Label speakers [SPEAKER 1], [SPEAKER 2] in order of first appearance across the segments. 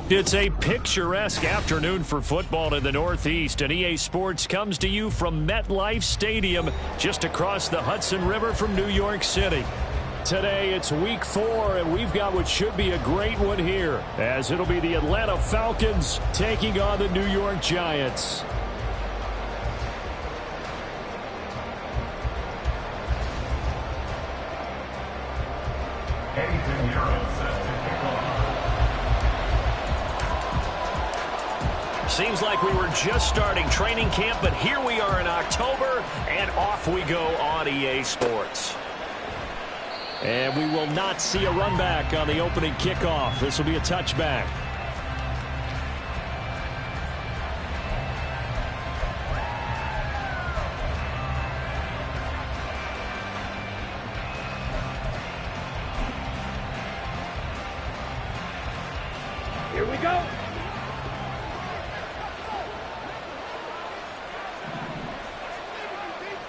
[SPEAKER 1] It's a picturesque afternoon for football in the Northeast, and EA Sports comes to you from MetLife Stadium, just across the Hudson River from New York City. Today, it's Week 4, and we've got what should be a great one here, as it'll be the Atlanta Falcons taking on the New York Giants. Seems like we were just starting training camp, but here we are in October, and off we go on EA Sports. And we will not see a run back on the opening kickoff. This will be a touchback.
[SPEAKER 2] Here we go.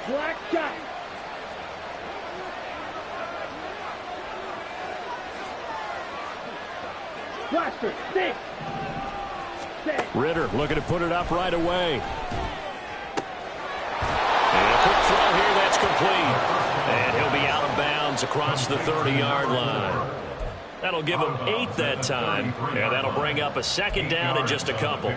[SPEAKER 2] Black guy. Blaster, stay.
[SPEAKER 1] Ritter looking to put it up right away. And a quick throw here, that's complete. And he'll be out of bounds across the 30-yard line. That'll give him 8 that time, and that'll bring up a second down in just a couple.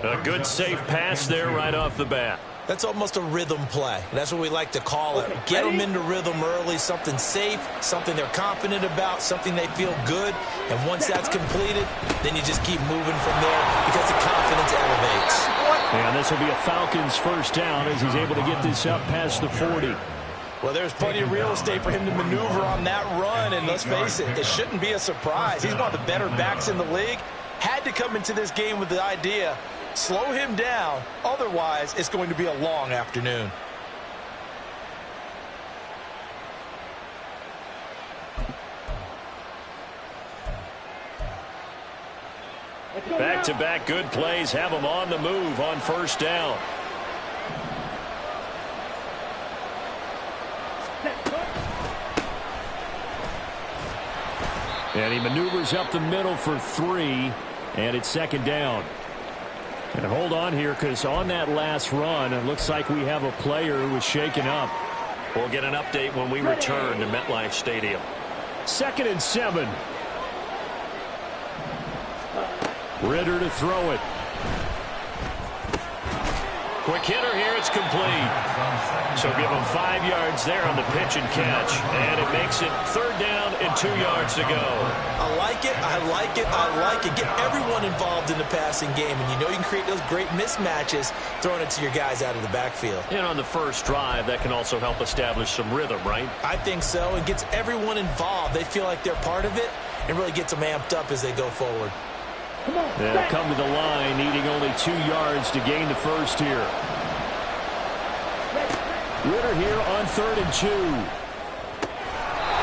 [SPEAKER 1] A good, safe pass there right off the bat.
[SPEAKER 3] That's almost a rhythm play. That's what we like to call it. Get them into rhythm early, something safe, something they're confident about, something they feel good. And once that's completed, then you just keep moving from there because the confidence elevates.
[SPEAKER 1] And this will be a Falcons first down as he's able to get this up past the 40.
[SPEAKER 3] Well, there's plenty of real estate for him to maneuver on that run. And let's face it, it shouldn't be a surprise. He's one of the better backs in the league. Had to come into this game with the idea, slow him down. Otherwise, it's going to be a long afternoon.
[SPEAKER 1] Back-to-back good plays have him on the move on first down. And he maneuvers up the middle for 3, and it's second down. And hold on here, because on that last run, it looks like we have a player who was shaken up. We'll get an update when we return to MetLife Stadium. 2nd and 7. Ritter to throw it. Quick hitter here, it's complete. So give him 5 yards there on the pitch and catch. And it makes it 3rd down and 2 yards to go.
[SPEAKER 3] I like it, I like it, I like it. Get everyone involved in the passing game. And you know you can create those great mismatches throwing it to your guys out of the backfield.
[SPEAKER 1] And on the first drive, that can also help establish some rhythm, right?
[SPEAKER 3] I think so. It gets everyone involved. They feel like they're part of it and really gets them amped up as they go forward.
[SPEAKER 1] They'll come to the line, needing only 2 yards to gain the first here. Ritter here on 3rd and 2.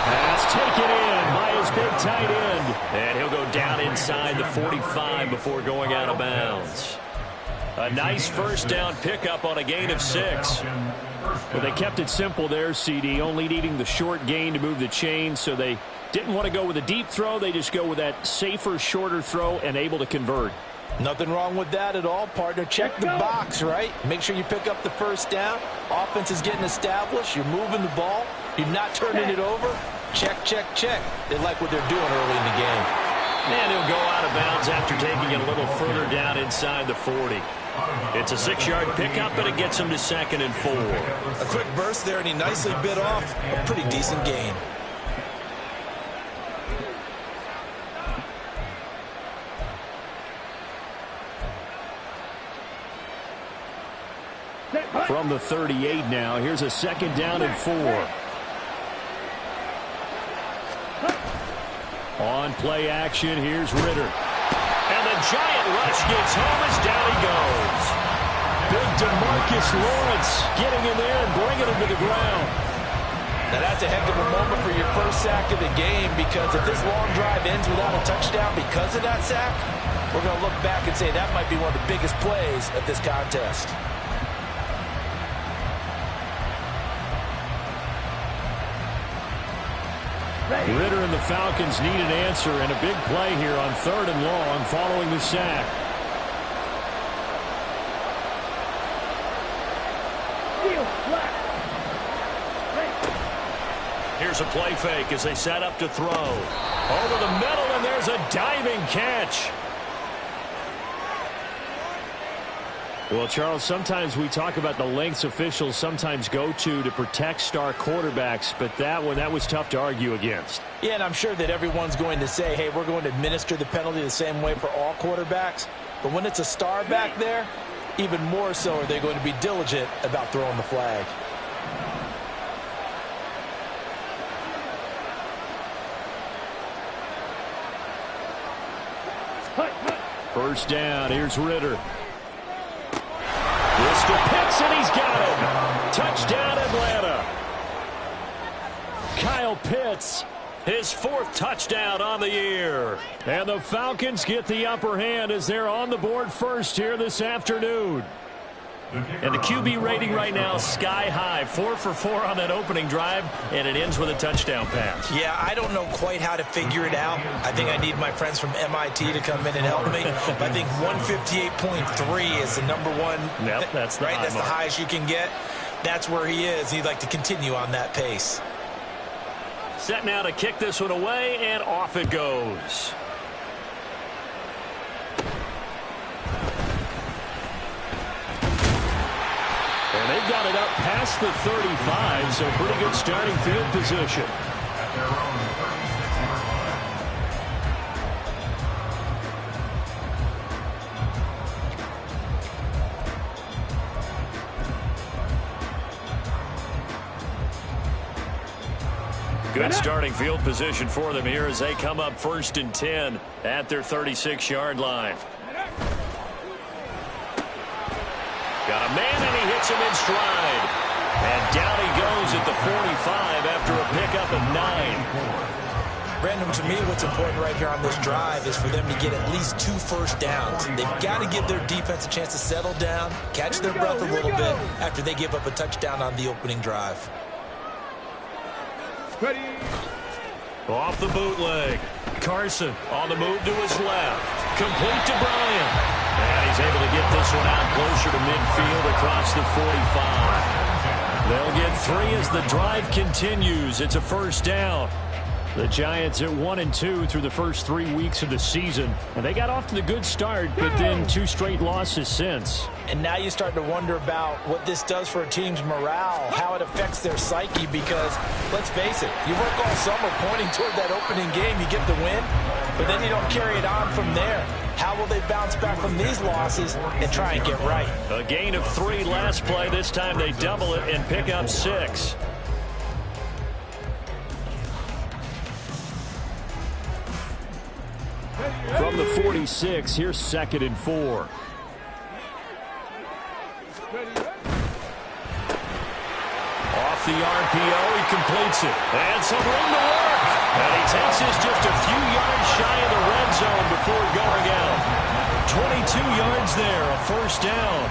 [SPEAKER 1] Pass taken in by his big tight end. And he'll go down inside the 45 before going out of bounds. A nice first down pickup on a gain of 6. Well, they kept it simple there, CD, only needing the short gain to move the chain, so they didn't want to go with a deep throw. They just go with that safer, shorter throw and able to convert.
[SPEAKER 3] Nothing wrong with that at all, partner. Check the box, right? Make sure you pick up the first down. Offense is getting established. You're moving the ball. You're not turning it over. Check, check, check. They like what they're doing early in the game.
[SPEAKER 1] And he'll go out of bounds after taking it a little further down inside the 40. It's a 6-yard pickup, but it gets him to 2nd and 4.
[SPEAKER 3] A quick burst there, and he nicely bit off a pretty decent gain.
[SPEAKER 1] From the 38 now, here's a 2nd down and 4. On play action, here's Ritter. And the giant rush gets home as down he goes. Big DeMarcus Lawrence getting in there and bringing him to the ground.
[SPEAKER 3] Now that's a heck of a moment for your first sack of the game, because if this long drive ends without a touchdown because of that sack, we're going to look back and say that might be one of the biggest plays of this contest.
[SPEAKER 1] Ritter and the Falcons need an answer, and a big play here on 3rd and long following the sack. Here's a play fake as they set up to throw. Over the middle, and there's a diving catch. Well, Charles, sometimes we talk about the lengths officials sometimes go to protect star quarterbacks, but that was tough to argue against.
[SPEAKER 3] Yeah, and I'm sure that everyone's going to say, hey, we're going to administer the penalty the same way for all quarterbacks. But when it's a star back there, even more so are they going to be diligent about throwing the flag.
[SPEAKER 1] First down, here's Ritter. This to Pitts, and he's got him. Touchdown, Atlanta. Kyle Pitts, his 4th touchdown on the year. And the Falcons get the upper hand as they're on the board first here this afternoon. And the QB rating right now sky high. 4 for 4 on that opening drive, and it ends with a touchdown pass.
[SPEAKER 3] Yeah, I don't know quite how to figure it out. I think I need my friends from MIT to come in and help me. But I think 158.3 is the number one.
[SPEAKER 1] Yep, that's the
[SPEAKER 3] right. That's the
[SPEAKER 1] mark.
[SPEAKER 3] highest you can get. That's where he is. He'd like to continue on that pace.
[SPEAKER 1] Set now to kick this one away, and off it goes. And they've got it up past the 35, so pretty good starting field position. Good starting field position for them here as they come up 1st and 10 at their 36-yard line. Got a man, and he hits him in stride. And down he goes at the 45 after a pickup of 9.
[SPEAKER 3] Brandon, to me, what's important right here on this drive is for them to get at least 2 first downs. They've got to give their defense a chance to settle down, catch their breath a little bit after they give up a touchdown on the opening drive.
[SPEAKER 2] Ready.
[SPEAKER 1] Off the bootleg. Carson on the move to his left. Complete to Bryant. And he's able to get this one out closer to midfield across the 45. They'll get 3 as the drive continues. It's a first down. The Giants at 1-2 through the first 3 weeks of the season. And they got off to the good start, but then 2 straight losses since.
[SPEAKER 3] And now you start to wonder about what this does for a team's morale, how it affects their psyche, because, let's face it, you work all summer pointing toward that opening game, you get the win, but then you don't carry it on from there. How will they bounce back from these losses and try and get right?
[SPEAKER 1] A gain of 3 last play. This time they double it and pick up 6. From the 46, here's 2nd and 4. Off the RPO, he completes it. And some room to work. And he takes this just a few yards shy of the red zone before going out. 22 yards there, a first down.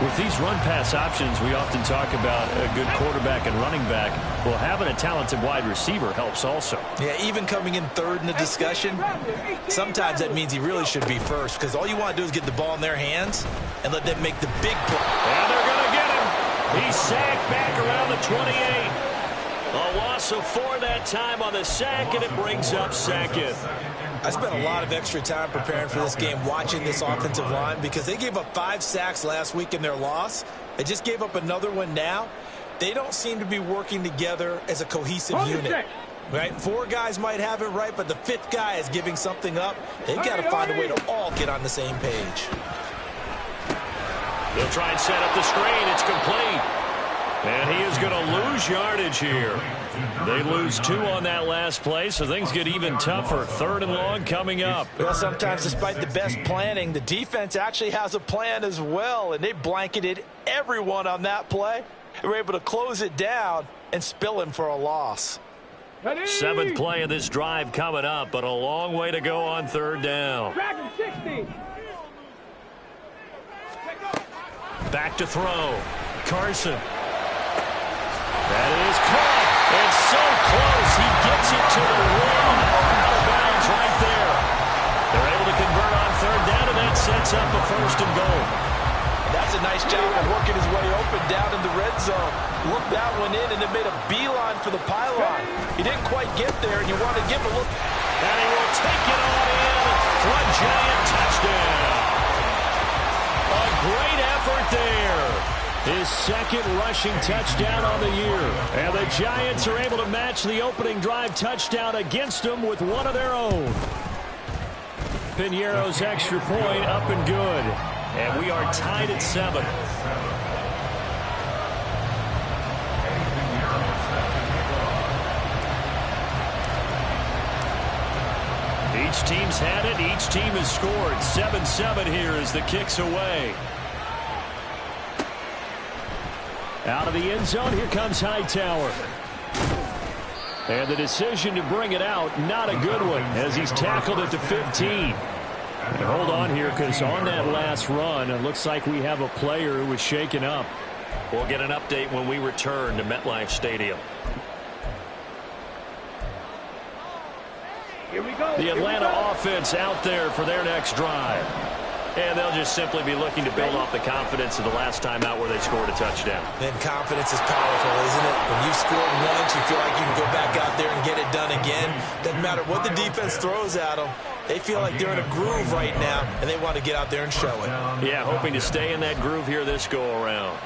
[SPEAKER 1] With these run-pass options, we often talk about a good quarterback and running back. Well, having a talented wide receiver helps also.
[SPEAKER 3] Yeah, even coming in 3rd in the discussion, sometimes that means he really should be first, because all you want to do is get the ball in their hands and let them make the big play.
[SPEAKER 1] And they're going to get him. He's sacked back around the 28. A loss of 4 that time on the sack, and it brings up 2nd.
[SPEAKER 3] I spent a lot of extra time preparing for this game, watching this offensive line, because they gave up 5 sacks last week in their loss. They just gave up another one now. They don't seem to be working together as a cohesive unit. Right? 4 guys might have it right, but the 5th guy is giving something up. They've got to find a way to all get on the same page.
[SPEAKER 1] They'll try and set up the screen. It's complete. And he is going to lose yardage here. They lose 2 on that last play, so things get even tougher. 3rd and long coming up.
[SPEAKER 3] Well, sometimes despite the best planning, the defense actually has a plan as well, and they blanketed everyone on that play. They were able to close it down and spill him for a loss.
[SPEAKER 1] 7th play of this drive coming up, but a long way to go on 3rd down.
[SPEAKER 2] Dragon 60.
[SPEAKER 1] Back to throw. Carson. That is caught. It's so close. He gets it to the rim. Out of bounds right there. They're able to convert on third down, and that sets up a first and goal.
[SPEAKER 3] That's a nice job of working his way open down in the red zone. Looked that one in and then made a beeline for the pylon. He didn't quite get there, and you want to give him a look.
[SPEAKER 1] And he will take it on in for a giant touchdown. A great effort there. His second rushing touchdown on the year. And the Giants are able to match the opening drive touchdown against them with one of their own. Piñeiro's extra point up and good. And we are tied at 7. Each team's had it. Each team has scored. 7-7 here as the kick's away. Out of the end zone, here comes Hightower. And the decision to bring it out, not a good one, as he's tackled at the 15. And hold on here, because on that last run, it looks like we have a player who was shaken up. We'll get an update when we return to MetLife Stadium.
[SPEAKER 2] Here we go.
[SPEAKER 1] The Atlanta offense out there for their next drive. And they'll just simply be looking to build off the confidence of the last time out where they scored a touchdown.
[SPEAKER 3] Then confidence is powerful, isn't it? When you scored once, you feel like you can go back out there and get it done again. Doesn't matter what the defense throws at them. They feel like they're in a groove right now, and they want to get out there and show it.
[SPEAKER 1] Yeah, hoping to stay in that groove here this go-around.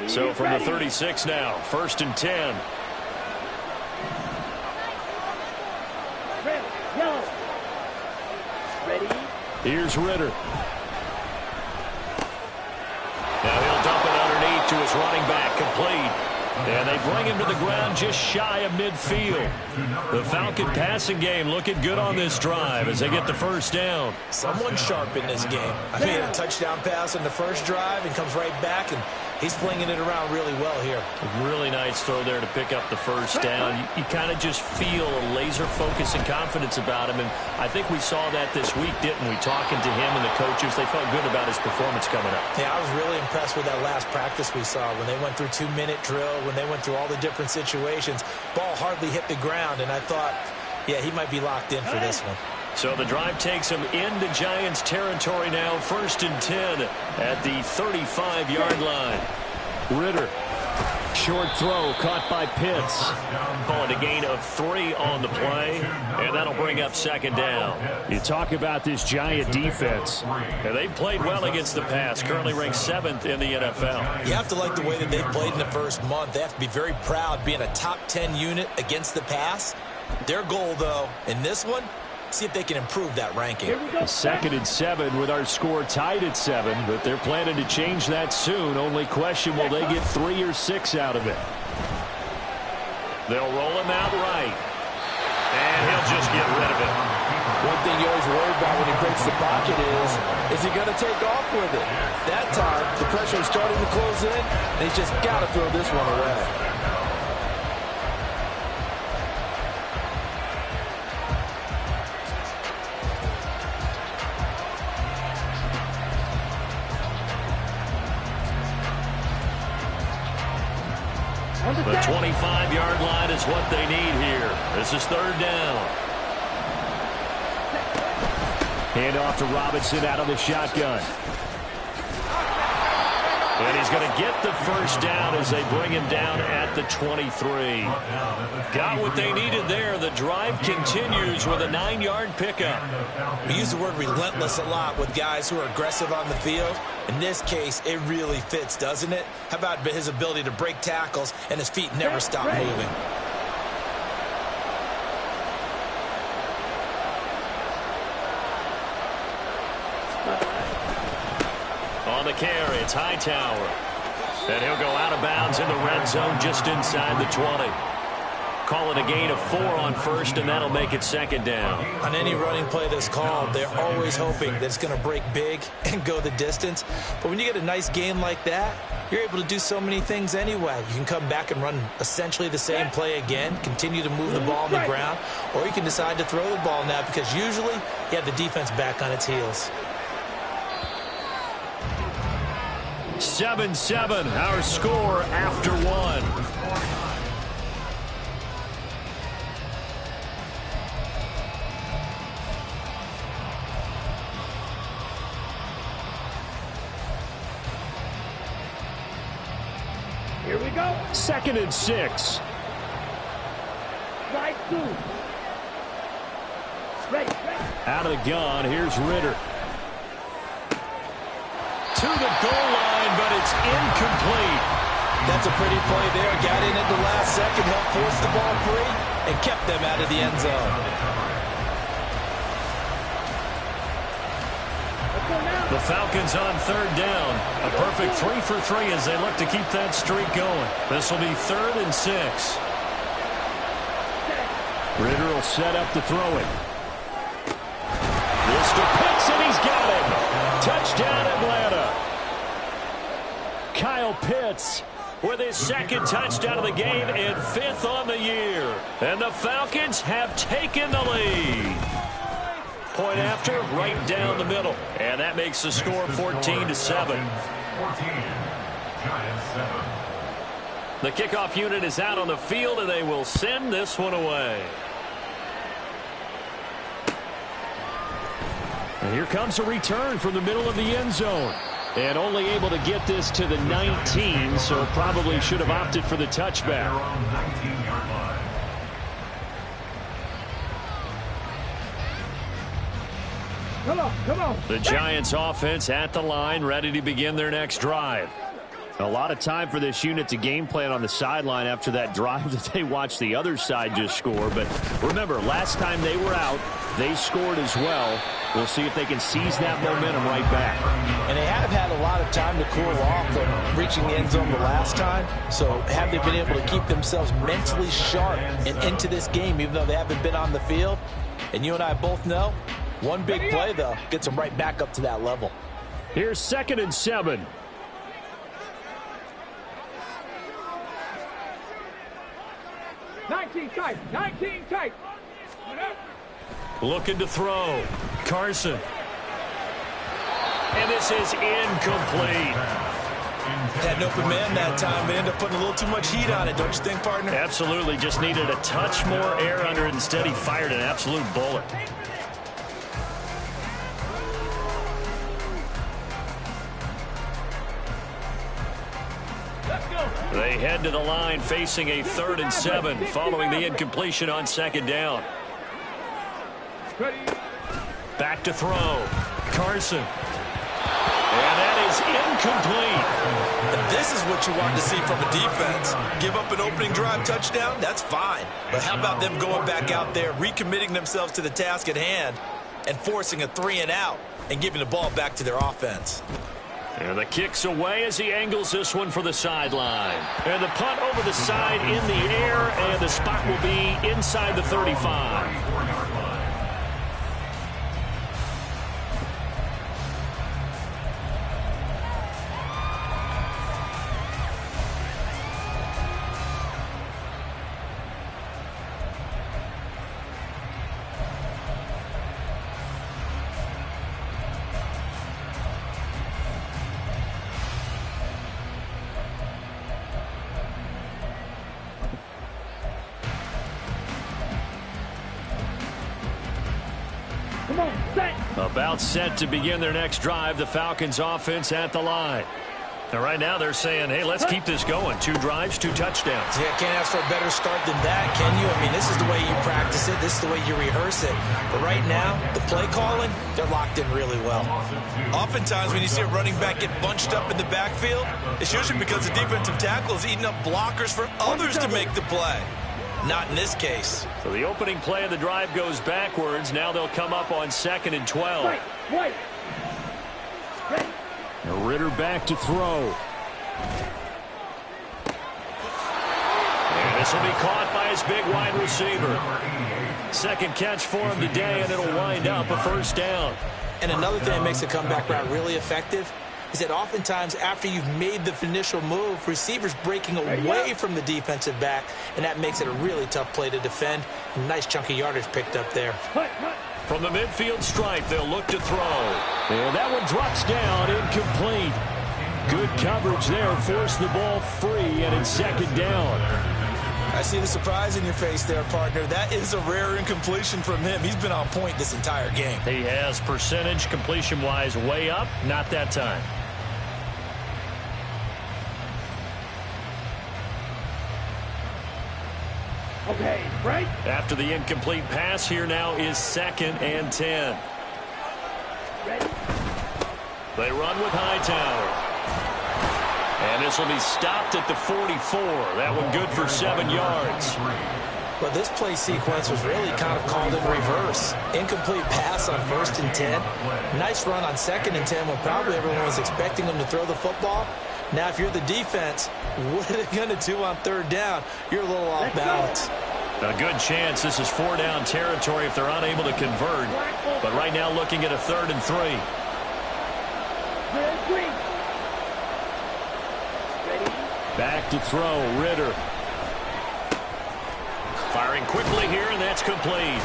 [SPEAKER 1] So from the 36 now, 1st and 10.
[SPEAKER 2] Red, yellow. Ready?
[SPEAKER 1] Here's Ritter. Now he'll dump it underneath to his running back, complete. And they bring him to the ground just shy of midfield. The Falcon passing game looking good on this drive as they get the first down.
[SPEAKER 3] Someone sharp in this game. I made a touchdown pass in the first drive and comes right back, and he's flinging it around really well here.
[SPEAKER 1] A really nice throw there to pick up the first down. You kind of just feel a laser focus and confidence about him, and I think we saw that this week, didn't we? Talking to him and the coaches, they felt good about his performance coming up.
[SPEAKER 3] Yeah, I was really impressed with that last practice we saw when they went through 2-minute drill, when they went through all the different situations. Ball hardly hit the ground, and I thought, yeah, he might be locked in for this one.
[SPEAKER 1] So the drive takes him into Giants territory now, 1st and 10 at the 35-yard line. Ritter, short throw caught by Pitts. Calling a gain of 3 on the play, and that'll bring up 2nd down. You talk about this Giant defense. And they've played well against the pass, currently ranked 7th in the NFL.
[SPEAKER 3] You have to like the way that they've played in the first month. They have to be very proud being a top 10 unit against the pass. Their goal, though, in this one, see if they can improve that ranking.
[SPEAKER 1] 2nd and 7 with our score tied at 7, but they're planning to change that soon. Only question, will they get 3 or 6 out of it? They'll roll him out right, and he'll just get rid of it.
[SPEAKER 4] One thing you always worry about when he breaks the pocket is he going to take off with it? That time, the pressure is starting to close in, and he's just got to throw this one away.
[SPEAKER 1] The 25-yard line is what they need here. This is 3rd down. Hand off to Robinson out of the shotgun. And he's going to get the first down as they bring him down at the 23. Got what they needed there. The drive continues with a 9-yard pickup.
[SPEAKER 3] We use the word relentless a lot with guys who are aggressive on the field. In this case, it really fits, doesn't it? How about his ability to break tackles and his feet never stop moving?
[SPEAKER 1] On the carry, it's Hightower. And he'll go out of bounds in the red zone just inside the 20. call it a gain of 4 on first, and that'll make it second down.
[SPEAKER 3] On any running play that's called, they're always hoping that it's going to break big and go the distance. But when you get a nice gain like that, you're able to do so many things anyway. You can come back and run essentially the same play again, continue to move the ball on the ground, or you can decide to throw the ball now because usually you have the defense back on its heels.
[SPEAKER 1] 7-7, our score after 1.
[SPEAKER 2] Here we go.
[SPEAKER 1] 2nd and 6.
[SPEAKER 2] Strike 2. Ready.
[SPEAKER 1] Out of the gun, here's Ritter. To the goal line, but it's incomplete.
[SPEAKER 3] That's a pretty play there. Got in at the last second, helped force the ball free, and kept them out of the end zone.
[SPEAKER 1] The Falcons on 3rd down. A perfect 3 for 3 as they look to keep that streak going. This will be 3rd and 6. Ritter will set up to throw it. This to Pitts, and he's got him. Touchdown, Atlanta. Kyle Pitts with his 2nd touchdown of the game and 5th on the year. And the Falcons have taken the lead. Point after, right down the middle. And that makes the score 14-7. The kickoff unit is out on the field, and they will send this one away. And here comes a return from the middle of the end zone. And only able to get this to the 19, so probably should have opted for the touchback.
[SPEAKER 2] Come on.
[SPEAKER 1] The Giants offense at the line, ready to begin their next drive. A lot of time for this unit to game plan on the sideline after that drive that they watched the other side just score. But remember, last time they were out, they scored as well. We'll see if they can seize that momentum right back.
[SPEAKER 3] And they have had a lot of time to cool off from reaching the end zone the last time. So have they been able to keep themselves mentally sharp and into this game, even though they haven't been on the field? And you and I both know, one big play, though, gets them right back up to that level.
[SPEAKER 1] Here's 2nd and 7.
[SPEAKER 2] Nineteen tight.
[SPEAKER 1] Looking to throw. Carson. And this is incomplete.
[SPEAKER 3] Had an open man that time, but ended up putting a little too much heat on it, don't you think, partner?
[SPEAKER 1] Absolutely. Just needed a touch more air under it. Instead, he fired an absolute bullet. They head to the line facing a 3rd and 7 following the incompletion on 2nd down. Back to throw. Carson. And that is incomplete.
[SPEAKER 3] And this is what you want to see from a defense. Give up an opening drive touchdown, that's fine. But how about them going back out there, recommitting themselves to the task at hand, and forcing a 3-and-out and giving the ball back to their offense.
[SPEAKER 1] And the kick's away as he angles this one for the sideline. And the punt over the side in the air, and the spot will be inside the 35. About set to begin their next drive. The Falcons offense at the line. And right now they're saying, hey, let's keep this going. 2 drives, 2 touchdowns.
[SPEAKER 3] Yeah, can't ask for a better start than that, can you? I mean, this is the way you practice it. This is the way you rehearse it. But right now, the play calling, they're locked in really well. Oftentimes when you see a running back get bunched up in the backfield, it's usually because the defensive tackle is eating up blockers for others to make the play. Not in this case.
[SPEAKER 1] So the opening play of the drive goes backwards. Now they'll come up on 2nd and 12.
[SPEAKER 2] Wait.
[SPEAKER 1] Ritter back to throw. And this will be caught by his big wide receiver. Second catch for him today, and it'll wind up a first down.
[SPEAKER 3] And another thing that makes a comeback route really effective is that oftentimes after you've made the initial move, receivers breaking away from the defensive back, and that makes it a really tough play to defend. A nice chunky yardage picked up there.
[SPEAKER 1] From the midfield stripe, they'll look to throw. And that one drops down, incomplete. Good coverage there, forced the ball free, and it's second down.
[SPEAKER 3] I see the surprise in your face there, partner. That is a rare incompletion from him. He's been on point this entire game.
[SPEAKER 1] He has percentage completion-wise way up, not that time.
[SPEAKER 2] Okay, break.
[SPEAKER 1] After the incomplete pass, here now is 2nd and 10.
[SPEAKER 2] Ready.
[SPEAKER 1] They run with Hightower. And this will be stopped at the 44. That one good for 7 yards.
[SPEAKER 3] Well, this play sequence was really kind of called in reverse. Incomplete pass on 1st and 10. Nice run on 2nd and 10 when probably everyone was expecting them to throw the football. Now, if you're the defense, what are they going to do on 3rd down? You're a little off balance.
[SPEAKER 1] A good chance this is 4-down territory if they're unable to convert. But right now looking at a 3rd and 3.
[SPEAKER 2] Green.
[SPEAKER 1] Back to throw, Ritter. Firing quickly here, and that's complete.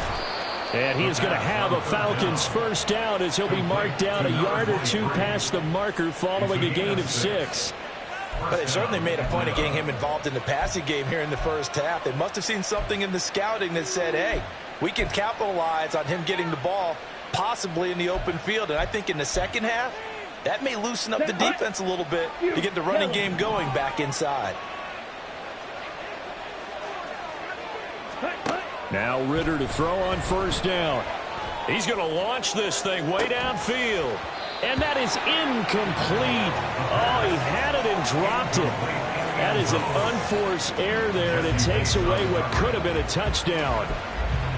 [SPEAKER 1] And he is going to have a Falcons first down as he'll be marked down a yard or 2 past the marker following a gain of 6.
[SPEAKER 3] But they certainly made a point of getting him involved in the passing game here in the first half. They must have seen something in the scouting that said, hey, we can capitalize on him getting the ball possibly in the open field. And I think in the second half, that may loosen up the defense a little bit to get the running game going back inside.
[SPEAKER 1] Now Ritter to throw on first down. He's going to launch this thing way downfield. And that is incomplete. Oh, he had it and dropped it. That is an unforced error there, and it takes away what could have been a touchdown.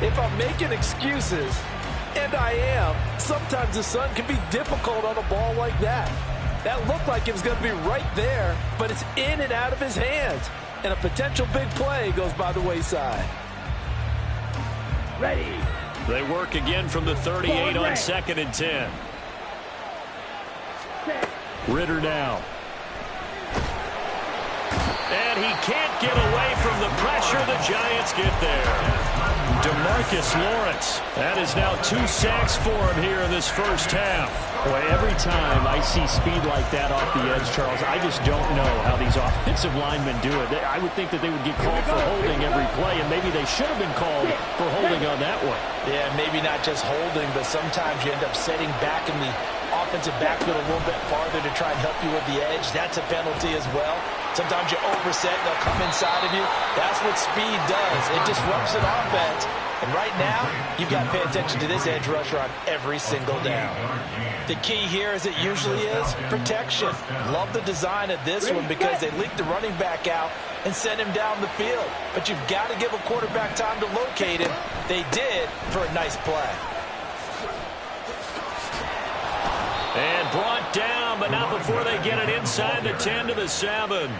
[SPEAKER 4] If I'm making excuses, and I am, sometimes the sun can be difficult on a ball like that. That looked like it was going to be right there, but it's in and out of his hands. And a potential big play goes by the wayside.
[SPEAKER 2] Ready.
[SPEAKER 1] They work again from the 38 on 2nd and 10. Ritter now. And he can't get away from the pressure. The Giants get there. DeMarcus Lawrence. That is now 2 sacks for him here in this first half.
[SPEAKER 5] Boy, every time I see speed like that off the edge, Charles, I just don't know how these offensive linemen do it. I would think that they would get called for holding every play, and maybe they should have been called for holding on that one.
[SPEAKER 3] Yeah, maybe not just holding, but sometimes you end up setting back in the offensive backfield a little bit farther to try and help you with the edge. That's a penalty as well. Sometimes you overset, they'll come inside of you. That's what speed does. It disrupts an offense. And right now, you've got to pay attention to this edge rusher on every single down. The key here, as it usually is, protection. Love the design of this one because they leaked the running back out and sent him down the field. But you've got to give a quarterback time to locate him. They did for a nice play.
[SPEAKER 1] And brought down, but not before they get it inside the 10 to the 7.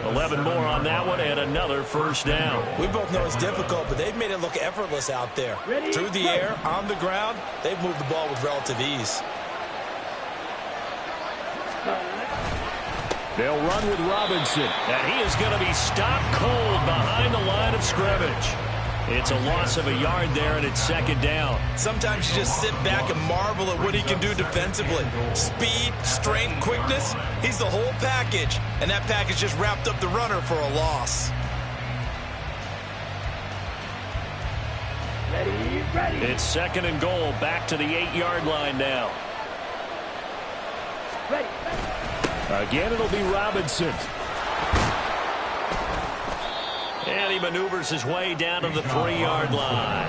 [SPEAKER 1] 11 more on that one, and another first down.
[SPEAKER 3] We both know it's difficult, but they've made it look effortless out there. Through the air, on the ground, they've moved the ball with relative ease.
[SPEAKER 1] They'll run with Robinson, and he is going to be stopped cold behind the line of scrimmage. It's a loss of a yard there, and it's second down.
[SPEAKER 3] Sometimes you just sit back and marvel at what he can do defensively. Speed, strength, quickness, he's the whole package. And that package just wrapped up the runner for a loss.
[SPEAKER 2] Ready.
[SPEAKER 1] It's second and goal, back to the 8-yard line now.
[SPEAKER 2] Ready.
[SPEAKER 1] Again, it'll be Robinson. And he maneuvers his way down to the 3-yard line.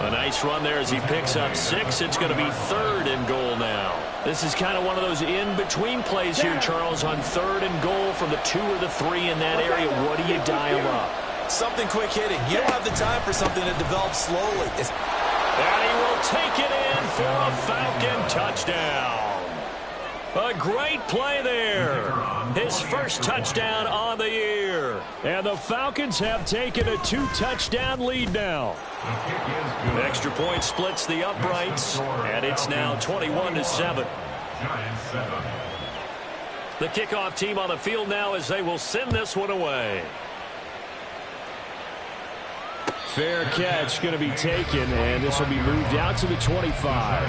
[SPEAKER 1] A nice run there as he picks up 6. It's going to be third and goal now. This is kind of one of those in-between plays here, Charles, on third and goal from the 2 or the 3 in that area. What do you dial up?
[SPEAKER 3] Something quick hitting. You don't have the time for something that develops slowly.
[SPEAKER 1] And he will take it in for a Falcon touchdown. A great play there. His first touchdown on the year.
[SPEAKER 5] And the Falcons have taken a 2-touchdown lead now.
[SPEAKER 1] The extra point splits the uprights, and it's now 21-7. The kickoff team on the field now as they will send this one away.
[SPEAKER 5] Fair catch going to be taken, and this will be moved out to the 25.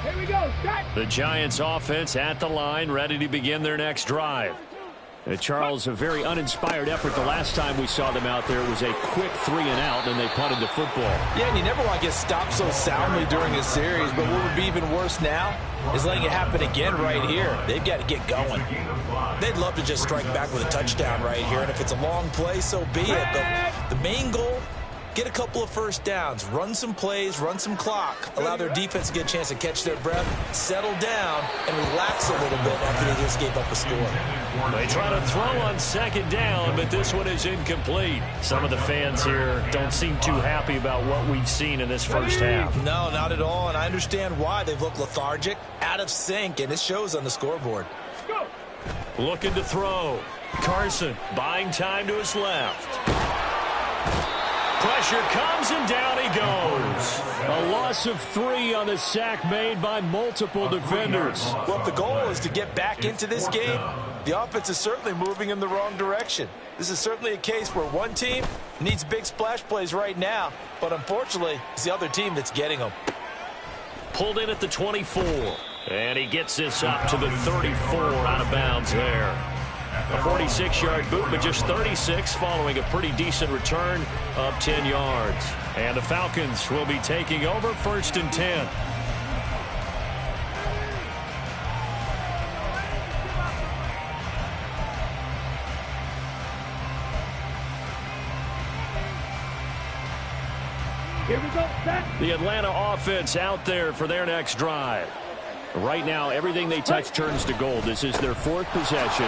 [SPEAKER 2] Here we go. Start.
[SPEAKER 1] The Giants offense at the line, ready to begin their next drive.
[SPEAKER 5] Charles, a very uninspired effort. The last time we saw them out there was a quick 3-and-out, and they punted the football.
[SPEAKER 3] Yeah, and you never want to get stopped so soundly during a series, but what would be even worse now is letting it happen again right here. They've got to get going. They'd love to just strike back with a touchdown right here, and if it's a long play, so be it. But the main goal, get a couple of first downs, run some plays, run some clock, allow their defense to get a chance to catch their breath, settle down, and relax a little bit after they just gave up a score.
[SPEAKER 1] They try to throw on second down, but this one is incomplete. Some of the fans here don't seem too happy about what we've seen in this first half.
[SPEAKER 3] No, not at all, and I understand why. They've looked lethargic, out of sync, and it shows on the scoreboard.
[SPEAKER 2] Go.
[SPEAKER 1] Looking to throw. Carson buying time to his left. Pressure comes, and down he goes.
[SPEAKER 5] A loss of 3 on the sack made by multiple defenders.
[SPEAKER 3] Well, if the goal is to get back into this game, the offense is certainly moving in the wrong direction. This is certainly a case where one team needs big splash plays right now, but unfortunately, it's the other team that's getting them.
[SPEAKER 1] Pulled in at the 24. And he gets this up to the 34 out of bounds there. A 46-yard boot, but just 36 following a pretty decent return of 10 yards. And the Falcons will be taking over 1st and 10.
[SPEAKER 2] Here we go. Set.
[SPEAKER 1] The Atlanta offense out there for their next drive.
[SPEAKER 5] Right now, everything they touch turns to gold. This is their 4th possession.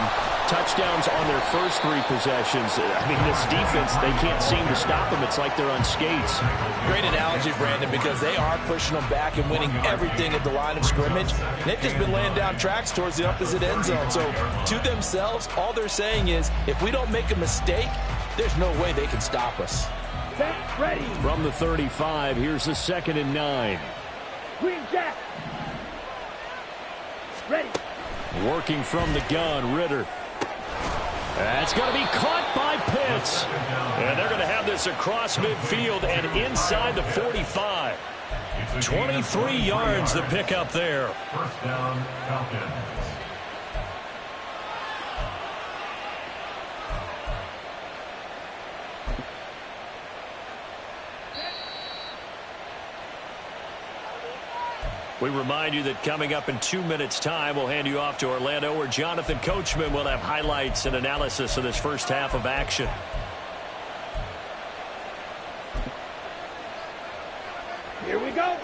[SPEAKER 5] Touchdowns on their first 3 possessions. I mean, this defense, they can't seem to stop them. It's like they're on skates.
[SPEAKER 3] Great analogy, Brandon, because they are pushing them back and winning everything at the line of scrimmage. And they've just been laying down tracks towards the opposite end zone. So, to themselves, all they're saying is, if we don't make a mistake, there's no way they can stop us.
[SPEAKER 2] Set. Ready.
[SPEAKER 5] From the 35, here's the 2nd and 9.
[SPEAKER 2] Green Jack. Ready.
[SPEAKER 5] Working from the gun, Ritter. That's going to be caught by Pitts.
[SPEAKER 1] And they're going to have this across midfield and inside the 45. 23 yards the pickup there.
[SPEAKER 6] First down, Falcons.
[SPEAKER 1] We remind you that coming up in 2 minutes' time, we'll hand you off to Orlando, where Jonathan Coachman will have highlights and analysis of this first half of action.
[SPEAKER 2] Here we go.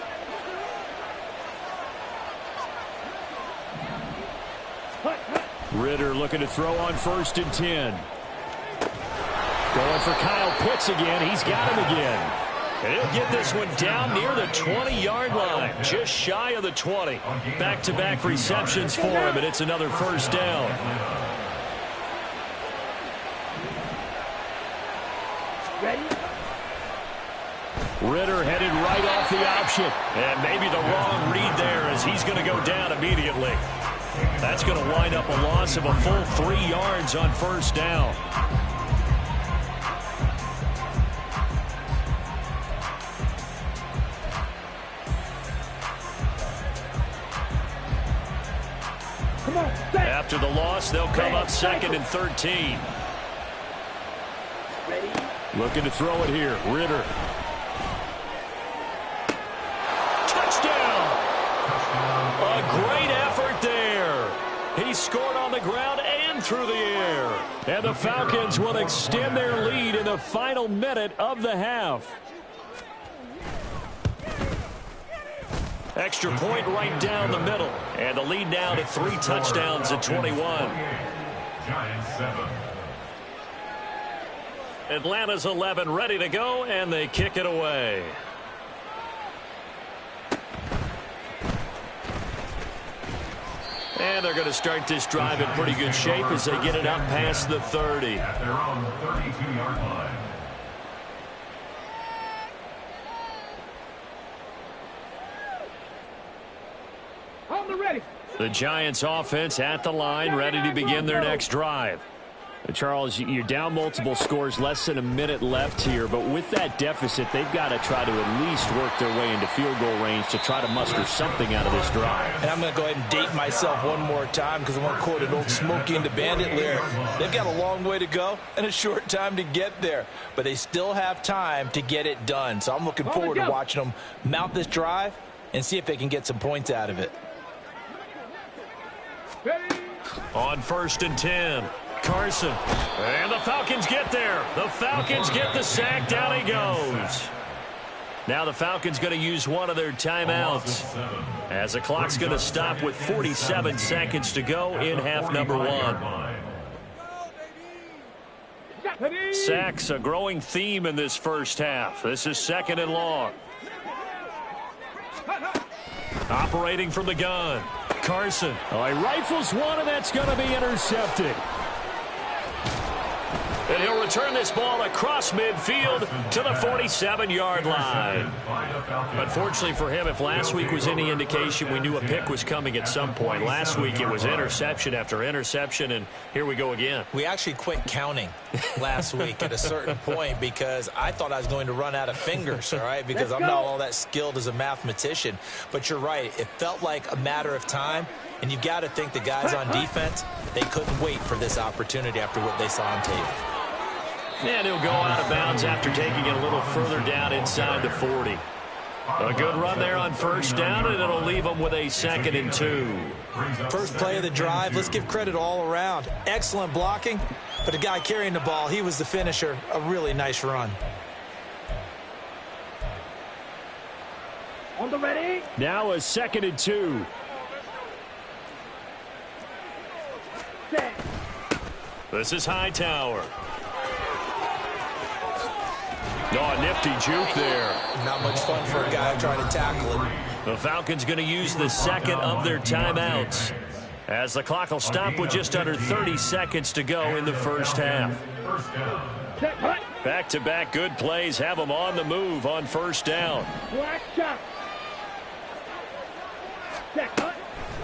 [SPEAKER 2] Hut, hut.
[SPEAKER 5] Ritter looking to throw on 1st and 10. Going for Kyle Pitts again. He's got him again.
[SPEAKER 1] And he'll get this one down near the 20-yard line, just shy of the 20. Back-to-back receptions for him, and it's another first down.
[SPEAKER 2] Ready.
[SPEAKER 1] Ritter headed right off the option. And maybe the wrong read there, as he's going to go down immediately. That's going to wind up a loss of a full 3 yards on first down.
[SPEAKER 2] Come on. Set.
[SPEAKER 1] After the loss, they'll come up 2nd and 13.
[SPEAKER 2] Ready.
[SPEAKER 5] Looking to throw it here. Ritter.
[SPEAKER 1] Touchdown! A great effort there. He scored on the ground and through the air.
[SPEAKER 5] And the Falcons will extend their lead in the final minute of the half.
[SPEAKER 1] Extra point right down the middle. And the lead now to 3 touchdowns at 21.
[SPEAKER 6] Giants 7.
[SPEAKER 1] Atlanta's 11 ready to go, and they kick it away. And they're going to start this drive in pretty good shape as they get it up past the 30.
[SPEAKER 6] At their own 32-yard line.
[SPEAKER 2] On the ready.
[SPEAKER 1] The Giants offense at the line, ready to begin their next drive.
[SPEAKER 5] Charles, you're down multiple scores, less than a minute left here, but with that deficit, they've got to try to at least work their way into field goal range to try to muster something out of this drive.
[SPEAKER 3] And I'm going to go ahead and date myself one more time because I want to quote an old Smokey and the Bandit lyric. They've got a long way to go and a short time to get there, but they still have time to get it done. So I'm looking forward to watching them mount this drive and see if they can get some points out of it.
[SPEAKER 1] On 1st and 10. Carson. And the Falcons get there. The Falcons get the sack. Down he goes. Now the Falcons going to use one of their timeouts as the clock's going to stop with 47 seconds to go in half number 1. Sacks, a growing theme in this first half. This is 2nd and long. Operating from the gun. Carson.
[SPEAKER 5] Oh, he rifles one, and that's going to be intercepted.
[SPEAKER 1] And he'll return this ball across midfield to the 47-yard line. Unfortunately for him, if last week was any indication, we knew a pick was coming at some point. Last week it was interception after interception, and here we go again.
[SPEAKER 3] We actually quit counting last week at a certain point because I thought I was going to run out of fingers, all right, because I'm not all that skilled as a mathematician. But you're right. It felt like a matter of time, and you've got to think the guys on defense, they couldn't wait for this opportunity after what they saw on tape.
[SPEAKER 1] And he'll go out of bounds after taking it a little further down inside the 40. A good run there on 1st down, and it'll leave them with a 2nd and 2.
[SPEAKER 3] First play of the drive, let's give credit all around. Excellent blocking, but the guy carrying the ball, he was the finisher. A really nice run.
[SPEAKER 2] On the ready.
[SPEAKER 5] Now a 2nd and 2.
[SPEAKER 2] Set.
[SPEAKER 1] This is Hightower. Oh, a nifty juke there.
[SPEAKER 3] Not much fun for a guy trying to tackle it.
[SPEAKER 1] The Falcons going to use the 2nd of their timeouts as the clock will stop with just under 30 seconds to go in the first half. Back-to-back good plays have them on the move on 1st down.
[SPEAKER 2] Black shot.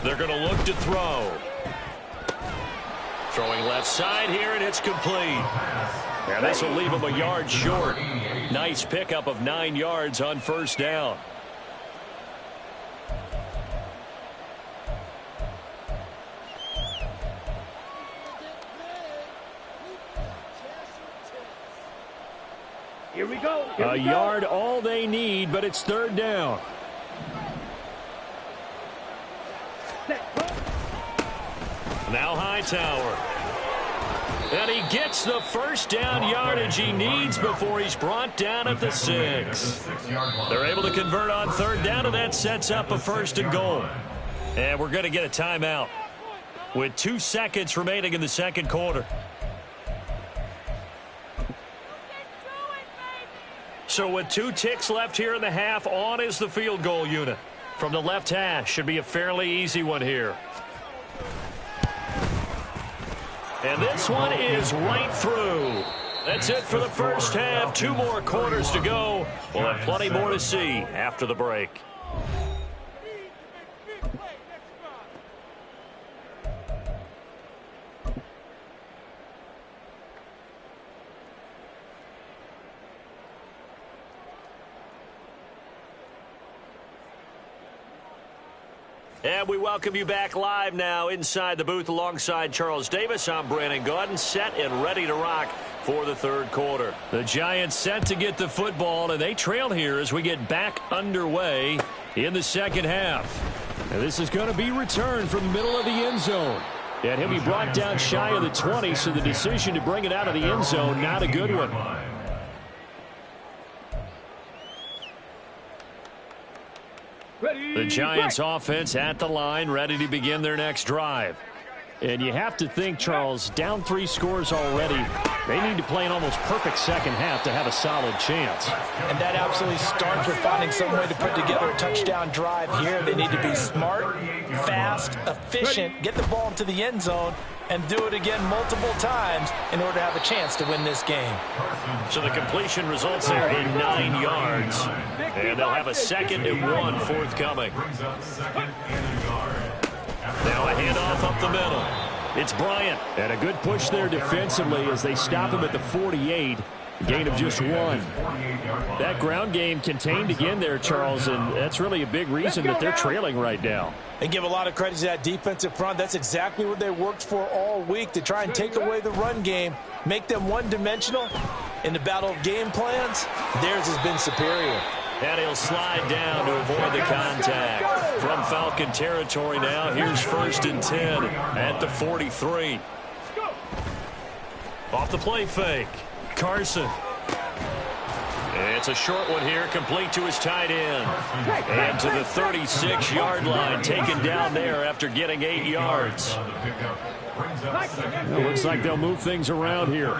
[SPEAKER 1] They're going to look to throw. Throwing left side here, and it's complete. And this will leave him a yard short. Nice pickup of 9 yards on 1st down.
[SPEAKER 2] Here we go.
[SPEAKER 5] A yard all they need, but it's 3rd down.
[SPEAKER 1] Now Hightower. And he gets the 1st down yardage he needs before he's brought down at the 6. They're able to convert on 3rd down, and that sets up a 1st and goal. And we're going to get a timeout with 2 seconds remaining in the 2nd quarter. So with 2 ticks left here in the half, on is the field goal unit. From the left hash, should be a fairly easy one here. And this one is right through. That's it for the first half. 2 more quarters to go. We'll have plenty more to see after the break. And we welcome you back live now inside the booth alongside Charles Davis. I'm Brandon Gaudin, set and ready to rock for the 3rd quarter. The Giants set to get the football, and they trail here as we get back underway in the 2nd half.
[SPEAKER 5] And this is going to be returned from the middle of the end zone. And he'll be brought down shy of the 20, so the decision to bring it out of the end zone, not a good one.
[SPEAKER 1] The Giants offense at the line, ready to begin their next drive.
[SPEAKER 5] And you have to think, Charles, down 3 scores already. They need to play an almost perfect second half to have a solid chance.
[SPEAKER 3] And that absolutely starts with finding some way to put together a touchdown drive here. They need to be smart, fast, efficient, get the ball into the end zone, and do it again multiple times in order to have a chance to win this game.
[SPEAKER 1] So the completion results there in 9 yards. And they'll have a 2nd and 1 forthcoming. Now a handoff up the middle. It's Bryant.
[SPEAKER 5] And a good push there defensively as they stop him at the 48. Gain of just 1. That ground game contained again there, Charles, and that's really a big reason that they're trailing right now.
[SPEAKER 3] They give a lot of credit to that defensive front. That's exactly what they worked for all week, to try and take away the run game, make them one-dimensional. In the battle of game plans, theirs has been superior.
[SPEAKER 1] And he'll slide down to avoid the contact. From Falcon territory now, here's 1st and 10 at the 43. Off the play fake. Carson. It's a short one here, complete to his tight end. And to the 36-yard line, taken down there after getting 8 yards.
[SPEAKER 5] It looks like they'll move things around here.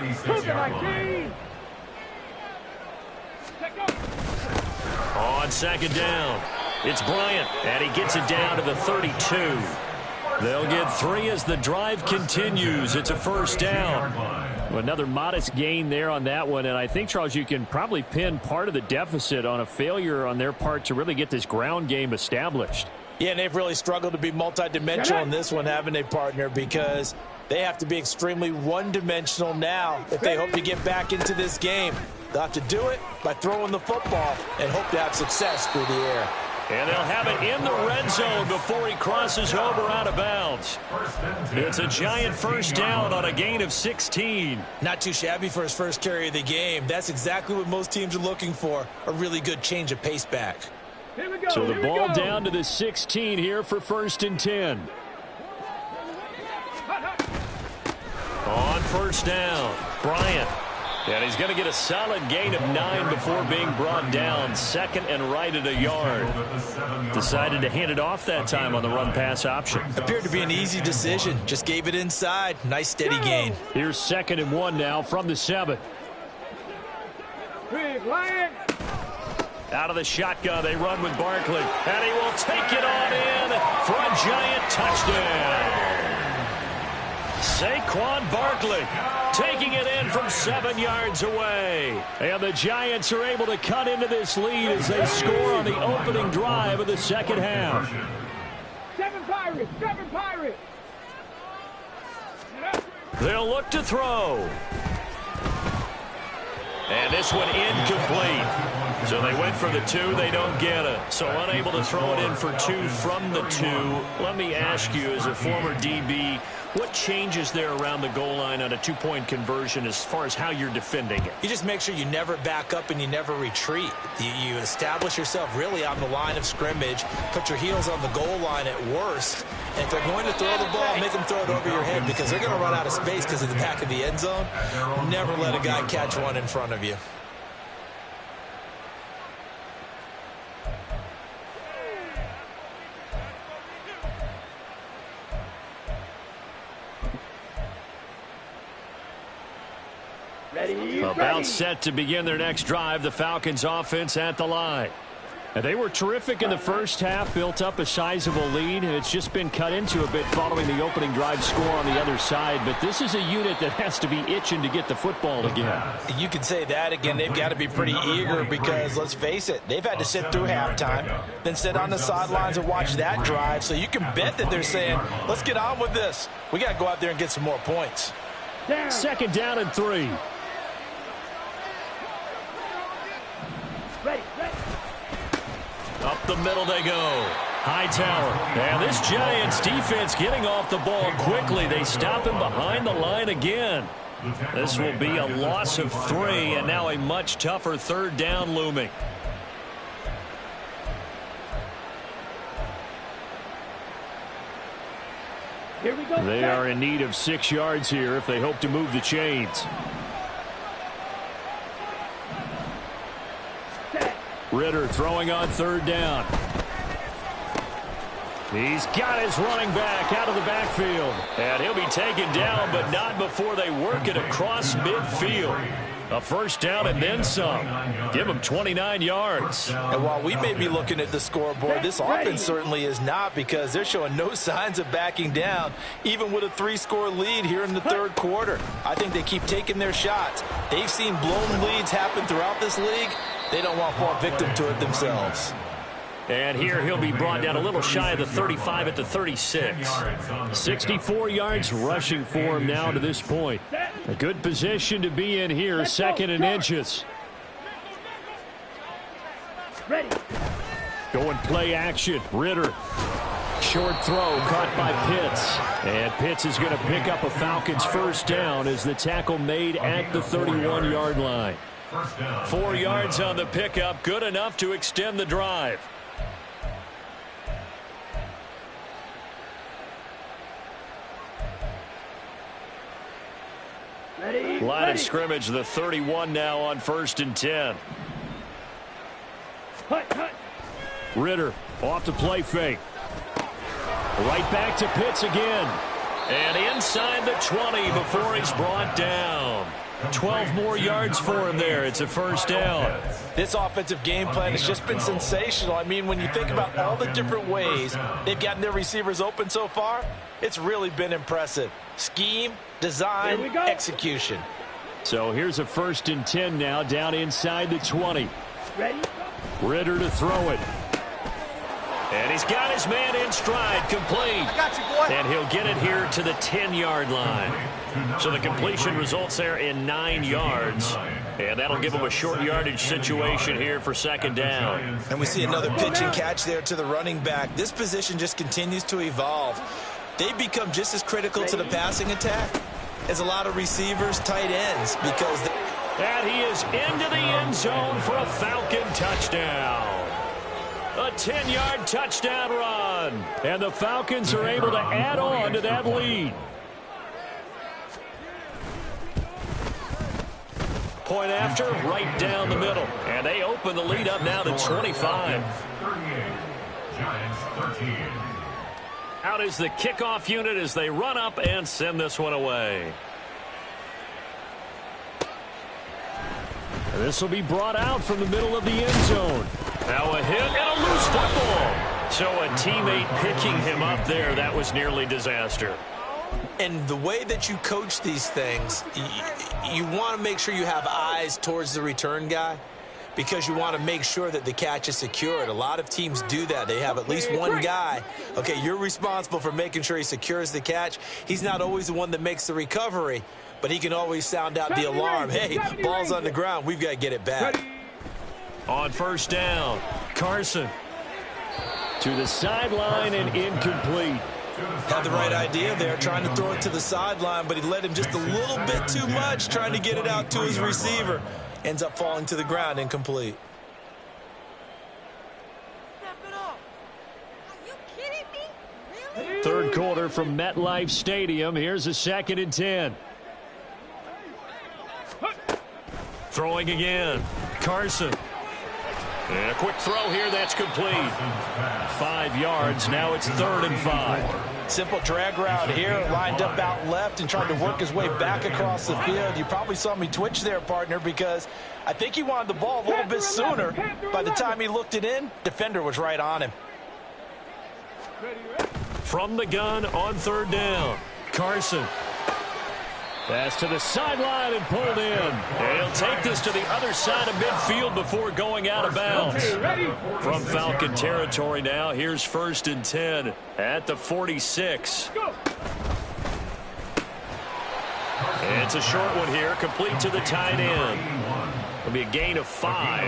[SPEAKER 1] On 2nd down, it's Bryant, and he gets it down to the 32. They'll get 3 as the drive continues. It's a 1st down.
[SPEAKER 5] Well, another modest gain there on that one, and I think, Charles, you can probably pin part of the deficit on a failure on their part to really get this ground game established.
[SPEAKER 3] Yeah, and they've really struggled to be multidimensional in this one, haven't they, partner? Because they have to be extremely one-dimensional now if they hope to get back into this game. They'll have to do it by throwing the football and hope to have success through the air.
[SPEAKER 1] And they'll have it in the red zone before he crosses over out of bounds. It's a giant 1st down on a gain of 16.
[SPEAKER 3] Not too shabby for his first carry of the game. That's exactly what most teams are looking for, a really good change of pace back.
[SPEAKER 5] So the ball down to the 16 here for 1st and 10.
[SPEAKER 1] On 1st down, Bryant. And he's going to get a solid gain of 9 before being brought down. 2nd and right at a yard. Decided to hand it off that time on the run-pass option.
[SPEAKER 3] Appeared to be an easy decision. Just gave it inside. Nice steady gain.
[SPEAKER 5] Here's 2nd and 1 now from the 7.
[SPEAKER 1] Out of the shotgun, they run with Barkley. And he will take it on in for a giant touchdown. Saquon Barkley taking it in from 7 yards away. And the Giants are able to cut into this lead as they score on the opening drive of the second half.
[SPEAKER 2] 7 Pirates! 7 Pirates!
[SPEAKER 1] They'll look to throw. And this one incomplete. So they went for the 2. They don't get it. So unable to throw it in for 2 from the 2. Let me ask you, as a former DB, what changes there around the goal line on a 2-point conversion as far as how you're defending it?
[SPEAKER 3] You just make sure you never back up and you never retreat. You establish yourself really on the line of scrimmage, put your heels on the goal line at worst, and if they're going to throw the ball, make them throw it over your head because they're going to run out of space because of the back of the end zone. Never let a guy catch one in front of you.
[SPEAKER 1] About set to begin their next drive, the Falcons offense at the line.
[SPEAKER 5] And they were terrific in the first half, built up a sizable lead, and it's just been cut into a bit following the opening drive score on the other side. But this is a unit that has to be itching to get the football again.
[SPEAKER 3] You can say that again. They've got to be pretty eager because, let's face it, they've had to sit through halftime, then sit on the sidelines and watch that drive. So you can bet that they're saying, let's get on with this. We got to go out there and get some more points.
[SPEAKER 5] 2nd down and 3.
[SPEAKER 2] Ready.
[SPEAKER 1] Up the middle they go. Hightower. And this Giants defense getting off the ball quickly. They stop him behind the line again. This will be a loss of 3, and now a much tougher 3rd down looming.
[SPEAKER 2] Here we go.
[SPEAKER 5] They are in need of 6 yards here if they hope to move the chains. Ritter throwing on 3rd down. He's got his running back out of the backfield.
[SPEAKER 1] And he'll be taken down, but not before they work it across midfield. A first down and then some. Give him 29 yards.
[SPEAKER 3] And while we may be looking at the scoreboard, this offense certainly is not, because they're showing no signs of backing down, even with a 3-score lead here in the third quarter. I think they keep taking their shots. They've seen blown leads happen throughout this league. They don't want to fall victim to it themselves.
[SPEAKER 1] And here he'll be brought down a little shy of the 35 at the 36.
[SPEAKER 5] 64 yards rushing for him now to this point. A good position to be in here, second and inches.
[SPEAKER 2] Ready.
[SPEAKER 5] Going play action. Ritter. Short throw caught by Pitts. And Pitts is going to pick up a Falcons first down as the tackle made at the 31-yard line.
[SPEAKER 1] 4 yards on the pickup, good enough to extend the drive. Line of scrimmage, the 31 now on 1st and 10.
[SPEAKER 5] Ritter off the play fake. Right back to Pitts again.
[SPEAKER 1] And inside the 20 before he's brought down. 12 more yards for him there. It's a first down.
[SPEAKER 3] This offensive game plan has just been sensational. I mean, when you think about all the different ways they've gotten their receivers open so far, it's really been impressive. Scheme, design, execution.
[SPEAKER 5] So here's a 1st and 10 now, down inside the 20.
[SPEAKER 2] Ready.
[SPEAKER 5] Ritter to throw it.
[SPEAKER 1] And he's got his man in stride, complete.
[SPEAKER 2] Got you, boy.
[SPEAKER 1] And he'll get it here to the 10-yard line. So the completion results there in 9 yards. And that'll give him a short yardage situation here for second down.
[SPEAKER 3] And we see another pitch and catch there to the running back. This position just continues to evolve. They've become just as critical to the passing attack as a lot of receivers, tight ends, because
[SPEAKER 1] and he is into the end zone for a Falcon touchdown. A 10-yard touchdown run.
[SPEAKER 5] And the Falcons are able to add on to that lead.
[SPEAKER 1] Point after, right down the middle. And they open the lead up now to 25.
[SPEAKER 6] 38. Giants 13.
[SPEAKER 1] Out is the kickoff unit as they run up and send this one away.
[SPEAKER 5] And this will be brought out from the middle of the end zone.
[SPEAKER 1] Now a hit and a loose football. So a teammate picking him up there. That was nearly disaster.
[SPEAKER 3] And the way that you coach these things, you want to make sure you have eyes towards the return guy, because you want to make sure that the catch is secured. A lot of teams do that. They have at least one guy. Okay, you're responsible for making sure he secures the catch. He's not always the one that makes the recovery, but he can always sound out the alarm. Hey, ball's on the ground. We've got to get it back.
[SPEAKER 1] On first down, Carson.
[SPEAKER 5] To the sideline and incomplete.
[SPEAKER 3] Had the right idea there, trying to throw it to the sideline, but he led him just a little bit too much, trying to get it out to his receiver. Ends up falling to the ground, incomplete.
[SPEAKER 7] Step it up. Are you kidding me? Really?
[SPEAKER 5] Third quarter from MetLife Stadium. Here's a 2nd and 10.
[SPEAKER 1] Throwing again, Carson. And a quick throw here, that's complete. 5 yards, now it's 3rd and 5.
[SPEAKER 3] Simple drag route here, lined up out left and trying to work his way back across the field. You probably saw me twitch there, partner, because I think he wanted the ball a little bit sooner. By the time he looked it in, defender was right on him.
[SPEAKER 1] From the gun on 3rd down, Carson.
[SPEAKER 5] Pass to the sideline and pulled in.
[SPEAKER 1] And he'll take this to the other side of midfield before going out of bounds. From Falcon territory now, here's 1st and 10 at the 46. And it's a short one here, complete to the tight end. It'll be a gain of 5,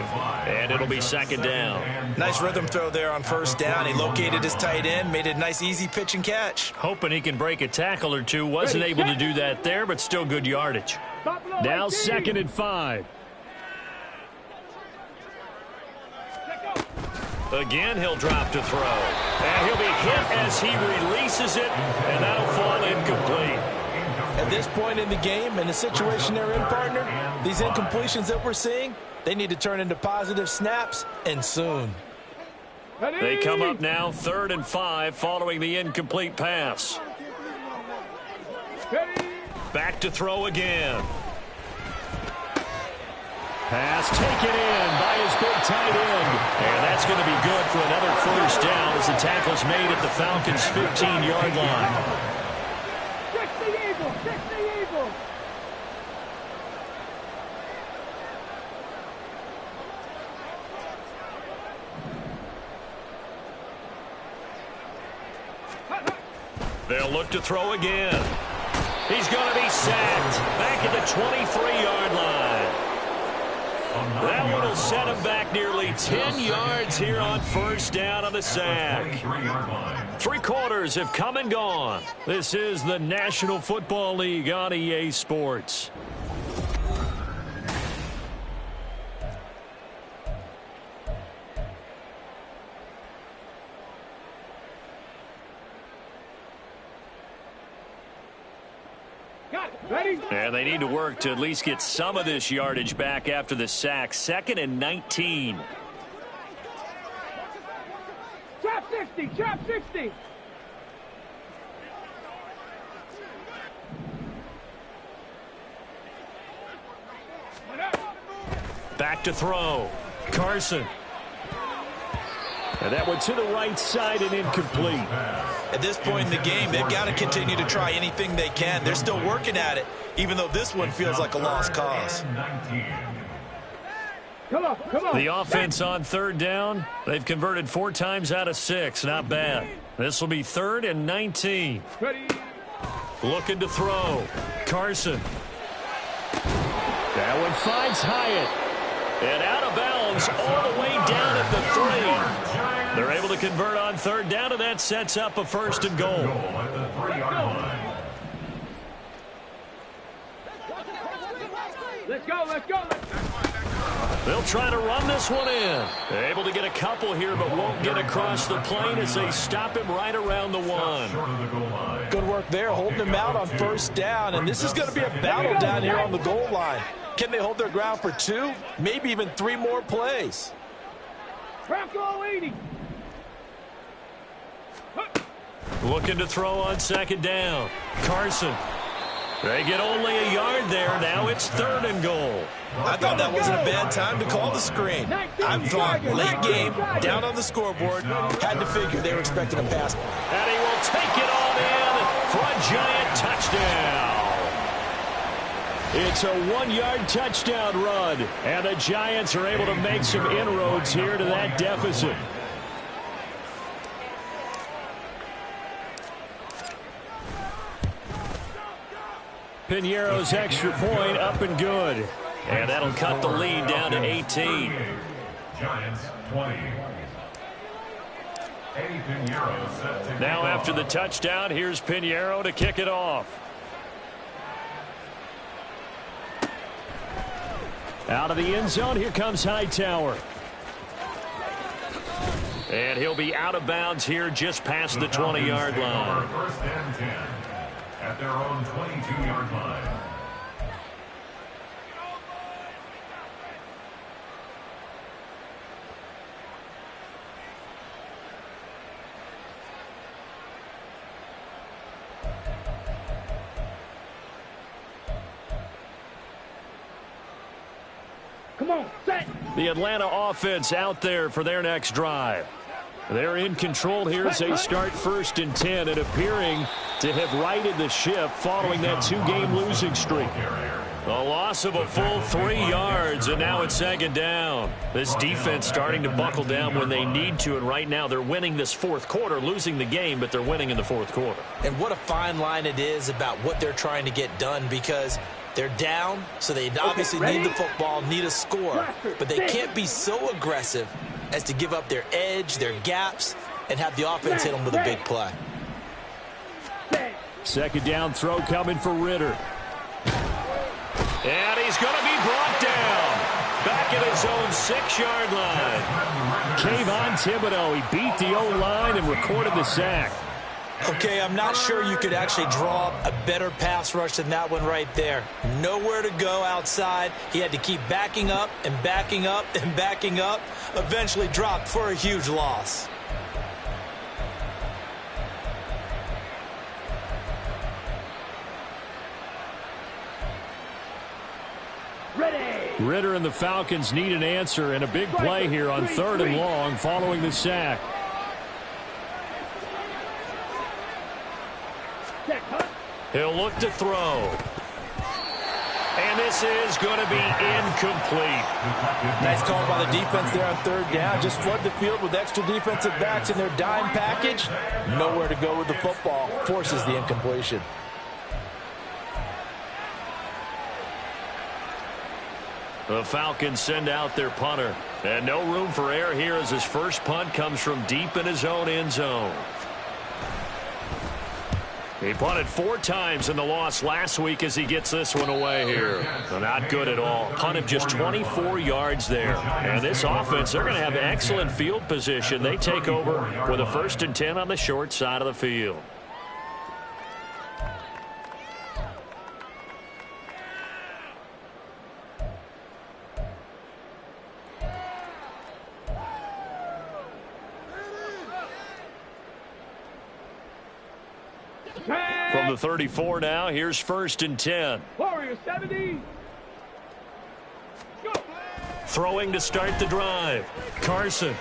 [SPEAKER 1] and it'll be 2nd down.
[SPEAKER 3] Nice rhythm throw there on 1st down. He located his tight end, made it a nice easy pitch and catch.
[SPEAKER 1] Hoping he can break a tackle or two. Wasn't able to do that there, but still good yardage.
[SPEAKER 5] Now 2nd and 5.
[SPEAKER 1] Again, he'll drop to throw. And he'll be hit as he releases it, and that'll fall incomplete.
[SPEAKER 3] At this point in the game, in the situation they're in, partner, these incompletions that we're seeing, they need to turn into positive snaps, and soon.
[SPEAKER 1] They come up now 3rd and 5 following the incomplete pass. Back to throw again.
[SPEAKER 5] Pass taken in by his big tight end.
[SPEAKER 1] And that's going to be good for another first down as the tackle's made at the Falcons' 15-yard line.
[SPEAKER 2] Fix the Eagles! Fix the Eagles!
[SPEAKER 1] They'll look to throw again. He's going to be sacked back at the 23-yard line. That one will set him back nearly 10 yards here on first down on the sack. 3 quarters have come and gone. This is the National Football League on EA Sports. And they need to work to at least get some of this yardage back after the sack. 2nd and 19.
[SPEAKER 2] Trap 60! Trap 60!
[SPEAKER 1] Back to throw. Carson.
[SPEAKER 5] And that one to the right side and incomplete.
[SPEAKER 3] At this point in the game, they've got to continue to try anything they can. They're still working at it, even though this one feels like a lost cause.
[SPEAKER 2] Come on, come on.
[SPEAKER 1] The offense on 3rd down, they've converted 4 times out of 6. Not bad. This will be 3rd and 19.
[SPEAKER 2] Ready.
[SPEAKER 1] Looking to throw. Carson.
[SPEAKER 5] That one finds Hyatt.
[SPEAKER 1] And out of bounds all the way down at the 3. They're able to convert on 3rd down, and that sets up a 1st and goal.
[SPEAKER 2] Let's go, let's go.
[SPEAKER 1] They'll try to run this one in. They're able to get a couple here, but won't get across the plane as they stop him right around the 1.
[SPEAKER 3] Good work there, holding him out on 1st down, and this is going to be a battle down here on the goal line. Can they hold their ground for 2, maybe even 3 more plays?
[SPEAKER 2] Bronco 80.
[SPEAKER 1] Looking to throw on 2nd down. Carson. They get only a yard there. Now it's 3rd and goal.
[SPEAKER 3] I thought that wasn't a bad time to call the screen. I thought late game, down on the scoreboard, had to figure they were expecting a pass.
[SPEAKER 1] And he will take it on in for a giant touchdown.
[SPEAKER 5] It's a 1-yard touchdown run, and the Giants are able to make some inroads here to that deficit. Piñeiro's extra point up and good.
[SPEAKER 1] And that'll cut the lead down to 18.
[SPEAKER 6] Giants 20.
[SPEAKER 1] Now after the touchdown, here's Piñeiro to kick it off.
[SPEAKER 5] Out of the end zone, here comes Hightower.
[SPEAKER 1] And he'll be out of bounds here just past the 20-yard line.
[SPEAKER 6] 1st and 10 at their own 22-yard line.
[SPEAKER 2] Come on, set.
[SPEAKER 5] The Atlanta offense out there for their next drive. They're in control here as they start 1st and 10 and appearing to have righted the ship following that 2-game losing streak.
[SPEAKER 1] A loss of a full 3 yards, and now it's 2nd down. This defense starting to buckle down when they need to, and right now they're winning this 4th quarter, losing the game, but they're winning in the 4th quarter.
[SPEAKER 3] And what a fine line it is about what they're trying to get done, because they're down, so they obviously need the football, need a score, but they can't be so aggressive as to give up their edge, their gaps, and have the offense hit them with a big play.
[SPEAKER 5] 2nd down throw coming for Ritter.
[SPEAKER 1] And he's going to be brought down back at his own 6-yard line.
[SPEAKER 5] Kayvon Thibodeau, he beat the O-line and recorded the sack.
[SPEAKER 3] Okay, I'm not sure you could actually draw up a better pass rush than that one right there. Nowhere to go outside. He had to keep backing up and backing up and backing up. Eventually dropped for a huge loss.
[SPEAKER 5] Ritter and the Falcons need an answer and a big play here on 3rd and long following the sack.
[SPEAKER 1] He'll look to throw. And this is going to be incomplete.
[SPEAKER 4] Nice call by the defense there on 3rd down. Just flood the field with extra defensive backs in their dime package. Nowhere to go with the football. Forces the incompletion.
[SPEAKER 1] The Falcons send out their punter. And no room for error here as his first punt comes from deep in his own end zone. He punted 4 times in the loss last week as he gets this one away here. Well, not good at all. Punted just 24 yards there. And this offense, they're going to have excellent field position. They take over with a 1st and 10 on the short side of the field. From the 34 now, here's 1st and 10.
[SPEAKER 2] Warrior 70. Go.
[SPEAKER 1] Throwing to start the drive. Carson.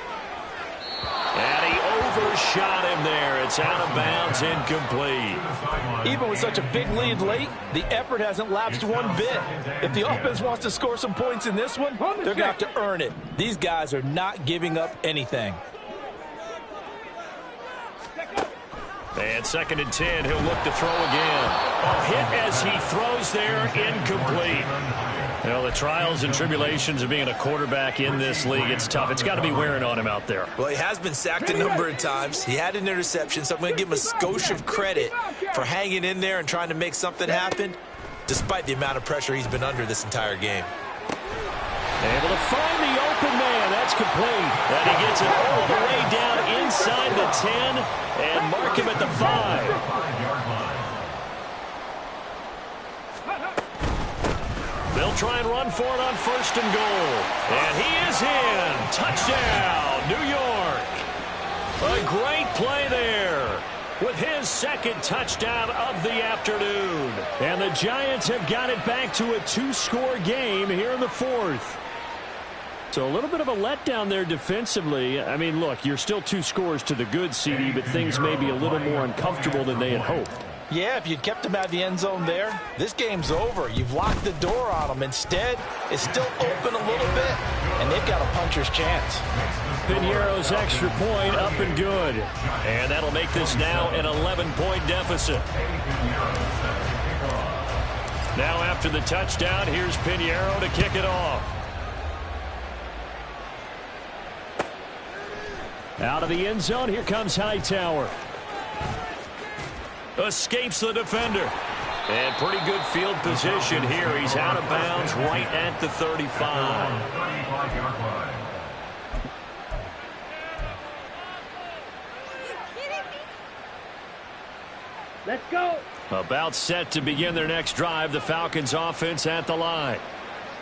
[SPEAKER 1] And he overshot him there. It's out of bounds, incomplete.
[SPEAKER 4] Even with such a big lead late, the effort hasn't lapsed one bit. If the offense wants to score some points in this one, they're going to have to earn it. These guys are not giving up anything.
[SPEAKER 1] And 2nd and 10, he'll look to throw again. A hit as he throws there, incomplete. Well, the trials and tribulations of being a quarterback in this league, it's tough. It's got to be wearing on him out there.
[SPEAKER 3] Well, he has been sacked a number of times. He had an interception, so I'm going to give him a skosh of credit for hanging in there and trying to make something happen, despite the amount of pressure he's been under this entire game.
[SPEAKER 5] Able to find the open man. That's complete.
[SPEAKER 1] And he gets it all the way down inside the 10 and mark him at the 5. They'll try and run for it on 1st and goal. And he is in. Touchdown, New York. A great play there with his 2nd touchdown of the afternoon.
[SPEAKER 5] And the Giants have got it back to a 2-score game here in the 4th. So a little bit of a letdown there defensively. I mean, look, you're still 2 scores to the good, CD, but things may be a little more uncomfortable than they had hoped.
[SPEAKER 4] Yeah, if you'd kept him out of the end zone there, this game's over. You've locked the door on him. Instead, it's still open a little bit, and they've got a puncher's chance.
[SPEAKER 5] Piñeiro's extra point up and good.
[SPEAKER 1] And that'll make this now an 11-point deficit. Now after the touchdown, here's Piñeiro to kick it off.
[SPEAKER 5] Out of the end zone, here comes Hightower.
[SPEAKER 1] Escapes the defender. And pretty good field position here. He's out of bounds right at the 35.
[SPEAKER 2] Let's go.
[SPEAKER 1] About set to begin their next drive. The Falcons offense at the line.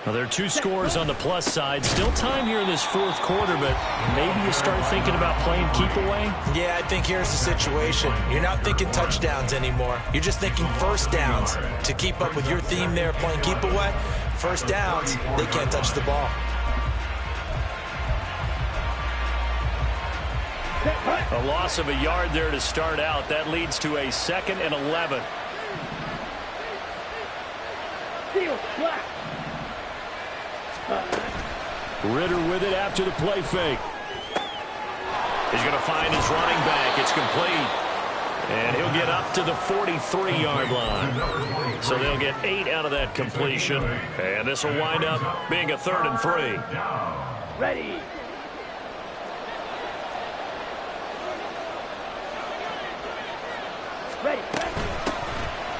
[SPEAKER 1] Well, there are 2 scores on the plus side. Still time here in this 4th quarter, but maybe you start thinking about playing keep away?
[SPEAKER 3] Yeah, I think here's the situation. You're not thinking touchdowns anymore. You're just thinking 1st downs. To keep up with your theme there, playing keep away, 1st downs, they can't touch the ball.
[SPEAKER 1] A loss of a yard there to start out. That leads to a 2nd and 11.
[SPEAKER 2] Steal, flat.
[SPEAKER 5] Ritter with it after the play fake.
[SPEAKER 1] He's going to find his running back. It's complete. And he'll get up to the 43-yard line. So they'll get 8 out of that completion. And this will wind up being a 3rd and 3.
[SPEAKER 2] Ready. Ready.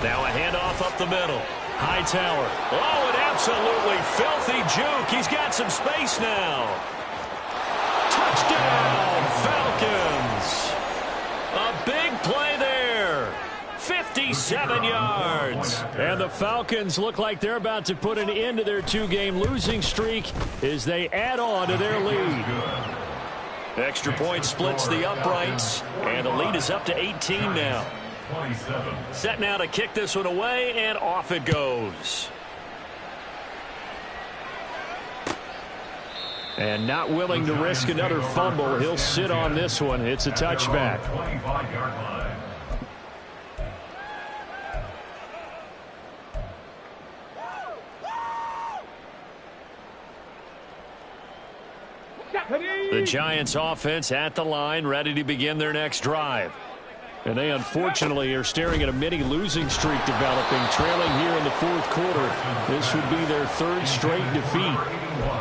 [SPEAKER 1] Now a handoff up the middle. Hightower. Oh, an absolutely filthy juke. He's got some space now. Touchdown, Falcons. A big play there. 7 yards.
[SPEAKER 5] And the Falcons look like they're about to put an end to their 2-game losing streak as they add on to their lead.
[SPEAKER 1] Extra point splits the uprights, and the lead is up to 18 now. Set now to kick this one away, and off it goes.
[SPEAKER 5] And not willing to risk another fumble, he'll sit on this one. It's a touchback.
[SPEAKER 1] The Giants offense at the line, ready to begin their next drive.
[SPEAKER 5] And they unfortunately are staring at a mini losing streak developing, trailing here in the fourth quarter. This would be their 3rd straight defeat.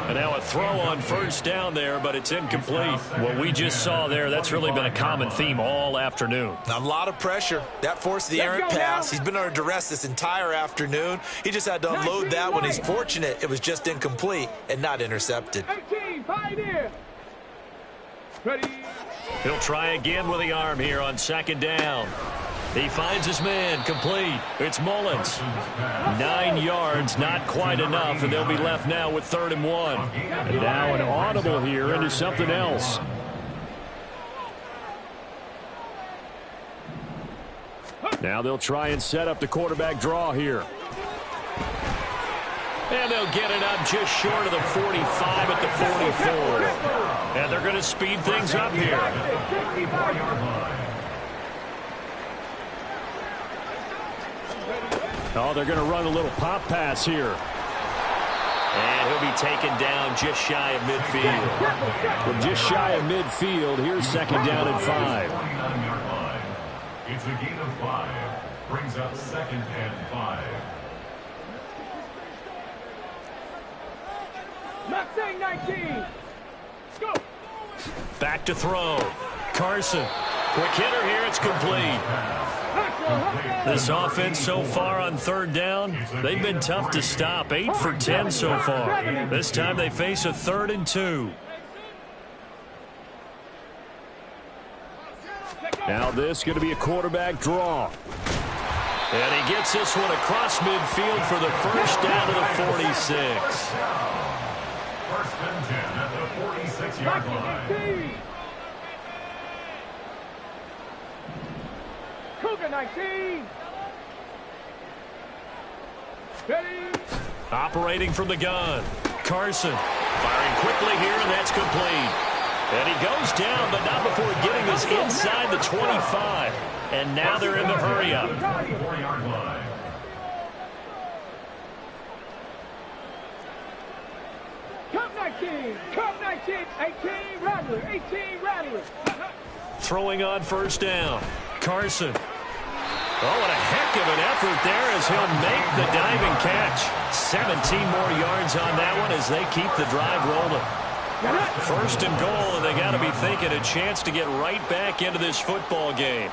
[SPEAKER 1] And now a throw on first down there, but it's incomplete. What we just saw there, that's really been a common theme all afternoon.
[SPEAKER 3] A lot of pressure. That forced the errant pass. He's been under duress this entire afternoon. He just had to unload that one. He's fortunate it was just incomplete and not intercepted.
[SPEAKER 2] 18, 5 in. Ready.
[SPEAKER 1] He'll try again with the arm here on 2nd down. He finds his man, complete. It's Mullins. 9 yards, not quite enough, and they'll be left now with 3rd and 1.
[SPEAKER 5] And now an audible here into something else. Now they'll try and set up the quarterback draw here.
[SPEAKER 1] And they'll get it up just short of the 45 at the 44. And they're going to speed things up here.
[SPEAKER 5] Oh, they're going to run a little pop pass here.
[SPEAKER 1] And he'll be taken down just shy of midfield.
[SPEAKER 5] Well, just shy of midfield. Here's 2nd down and 5.
[SPEAKER 6] It's a gain of 5. Brings up 2nd and 5.
[SPEAKER 2] Not saying 19. Go.
[SPEAKER 1] Back to throw. Carson. Quick hitter here. It's complete. This offense so far on 3rd down, they've been tough to stop. 8 for 10 so far. This time they face a 3rd and 2.
[SPEAKER 5] Now this is going to be a quarterback draw.
[SPEAKER 1] And he gets this one across midfield for the first down to the 46.
[SPEAKER 6] 1st and 10 at the 46-yard line.
[SPEAKER 2] Cougar 19. Ready.
[SPEAKER 1] Operating from the gun. Carson firing quickly here, and that's complete. And he goes down, but not before getting this inside the 25. And now they're in the hurry-up.
[SPEAKER 6] 4-yard line.
[SPEAKER 2] Cup 19. Cup 19. 18 Rattler. 18 Rattler.
[SPEAKER 1] Throwing on first down. Carson. Oh, and a heck of an effort there as he'll make the diving catch. 17 more yards on that one as they keep the drive rolling. 1st and goal, and they got to be thinking a chance to get right back into this football game.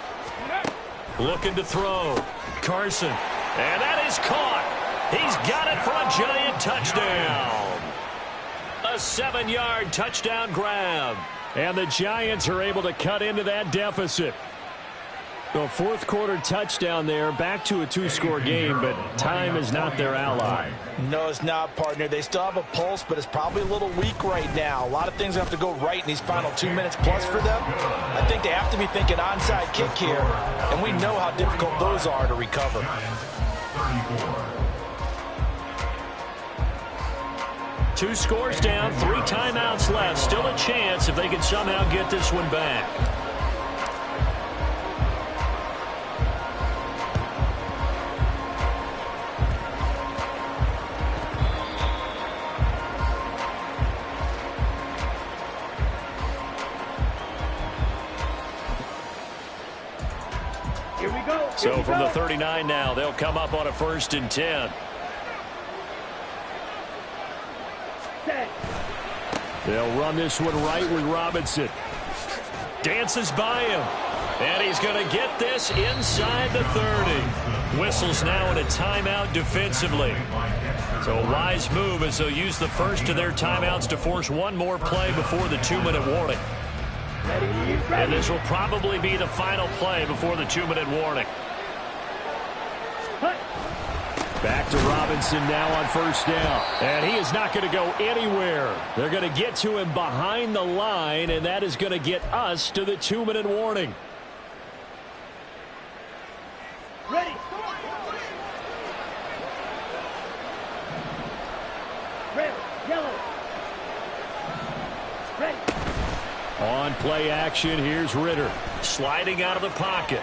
[SPEAKER 1] Looking to throw. Carson. And that is caught. He's got it for a Giant touchdown. A 7-yard touchdown grab.
[SPEAKER 5] And the Giants are able to cut into that deficit. The 4th quarter touchdown there, back to a 2-score game, but time is not their ally.
[SPEAKER 3] No, it's not, partner. They still have a pulse, but it's probably a little weak right now. A lot of things have to go right in these final 2 minutes plus for them. I think they have to be thinking onside kick here, and we know how difficult those are to recover.
[SPEAKER 1] 2 scores down, 3 timeouts left. Still a chance if they can somehow get this one back. So from the 39 now, they'll come up on a 1st and 10.
[SPEAKER 5] They'll run this one right with Robinson.
[SPEAKER 1] Dances by him. And he's going to get this inside the 30. Whistles now in a timeout defensively. So a wise move as they'll use the first of their timeouts to force one more play before the 2-minute warning. And this will probably be the final play before the 2-minute warning.
[SPEAKER 5] Back to Robinson now on first down. And he is not going to go anywhere. They're going to get to him behind the line, and that is going to get us to the 2-minute warning.
[SPEAKER 2] Ready. Red, yellow. Ready.
[SPEAKER 5] On play action, here's Ritter.
[SPEAKER 1] Sliding out of the pocket.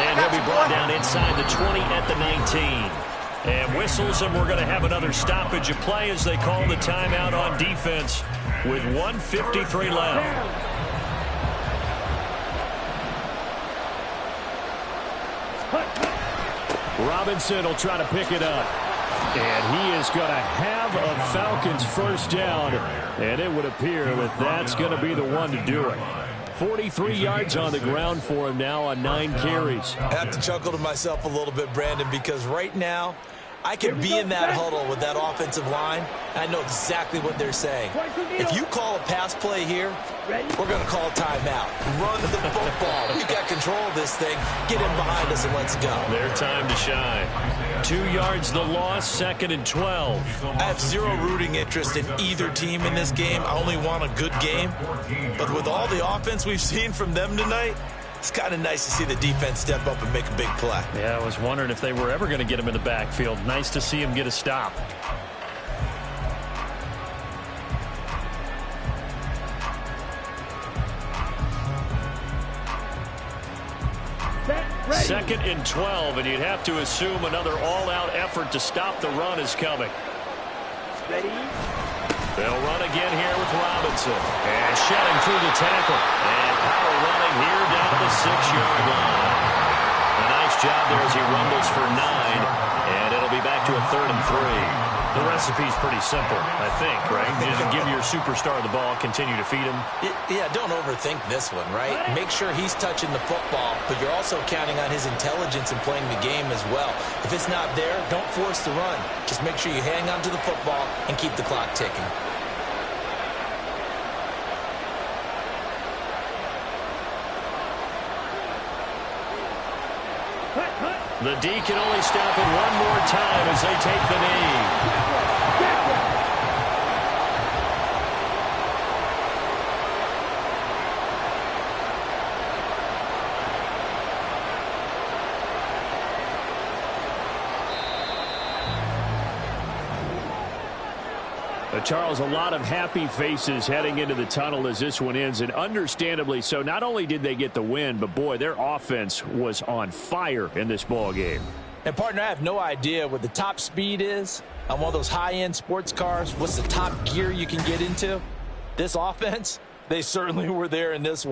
[SPEAKER 1] And he'll be brought down inside the 20 at the 19. And whistles, and we're going to have another stoppage of play as they call the timeout on defense with 1:53 left.
[SPEAKER 5] Robinson will try to pick it up. And he is going to have a Falcons first down. And it would appear that that's going to be the one to do it. 43 yards on the ground for him now on 9 carries.
[SPEAKER 3] I have to chuckle to myself a little bit, Brandon, because right now I could be in that huddle with that offensive line, and I know exactly what they're saying. If you call a pass play here, we're going to call a timeout. Run the football. We've got control of this thing. Get him behind us and let's go.
[SPEAKER 1] Their time to shine. 2 yards the loss, 2nd and 12.
[SPEAKER 3] I have zero rooting interest in either team in this game. I only want a good game. But with all the offense we've seen from them tonight, it's kind of nice to see the defense step up and make a big play.
[SPEAKER 1] Yeah, I was wondering if they were ever going to get him in the backfield. Nice to see him get a stop.
[SPEAKER 2] Ready.
[SPEAKER 1] 2nd and 12, and you'd have to assume another all-out effort to stop the run is coming.
[SPEAKER 2] Ready.
[SPEAKER 1] They'll run again here with Robinson. And shedding through the tackle. And power running here down to the 6-yard line. A nice job there as he rumbles for 9. And it'll be back to a 3rd and 3. The recipe's pretty simple, I think, right? Just give your superstar the ball, continue to feed him.
[SPEAKER 3] Yeah, don't overthink this one, right? Make sure he's touching the football, but you're also counting on his intelligence in playing the game as well. If it's not there, don't force the run. Just make sure you hang on to the football and keep the clock ticking.
[SPEAKER 1] The D can only stop it one more time as they take the knee.
[SPEAKER 5] Charles, a lot of happy faces heading into the tunnel as this one ends, and understandably so. Not only did they get the win, but boy, their offense was on fire in this ball game.
[SPEAKER 3] And partner, I have no idea what the top speed is on one of those high-end sports cars. What's the top gear you can get into? This offense, they certainly were there in this one.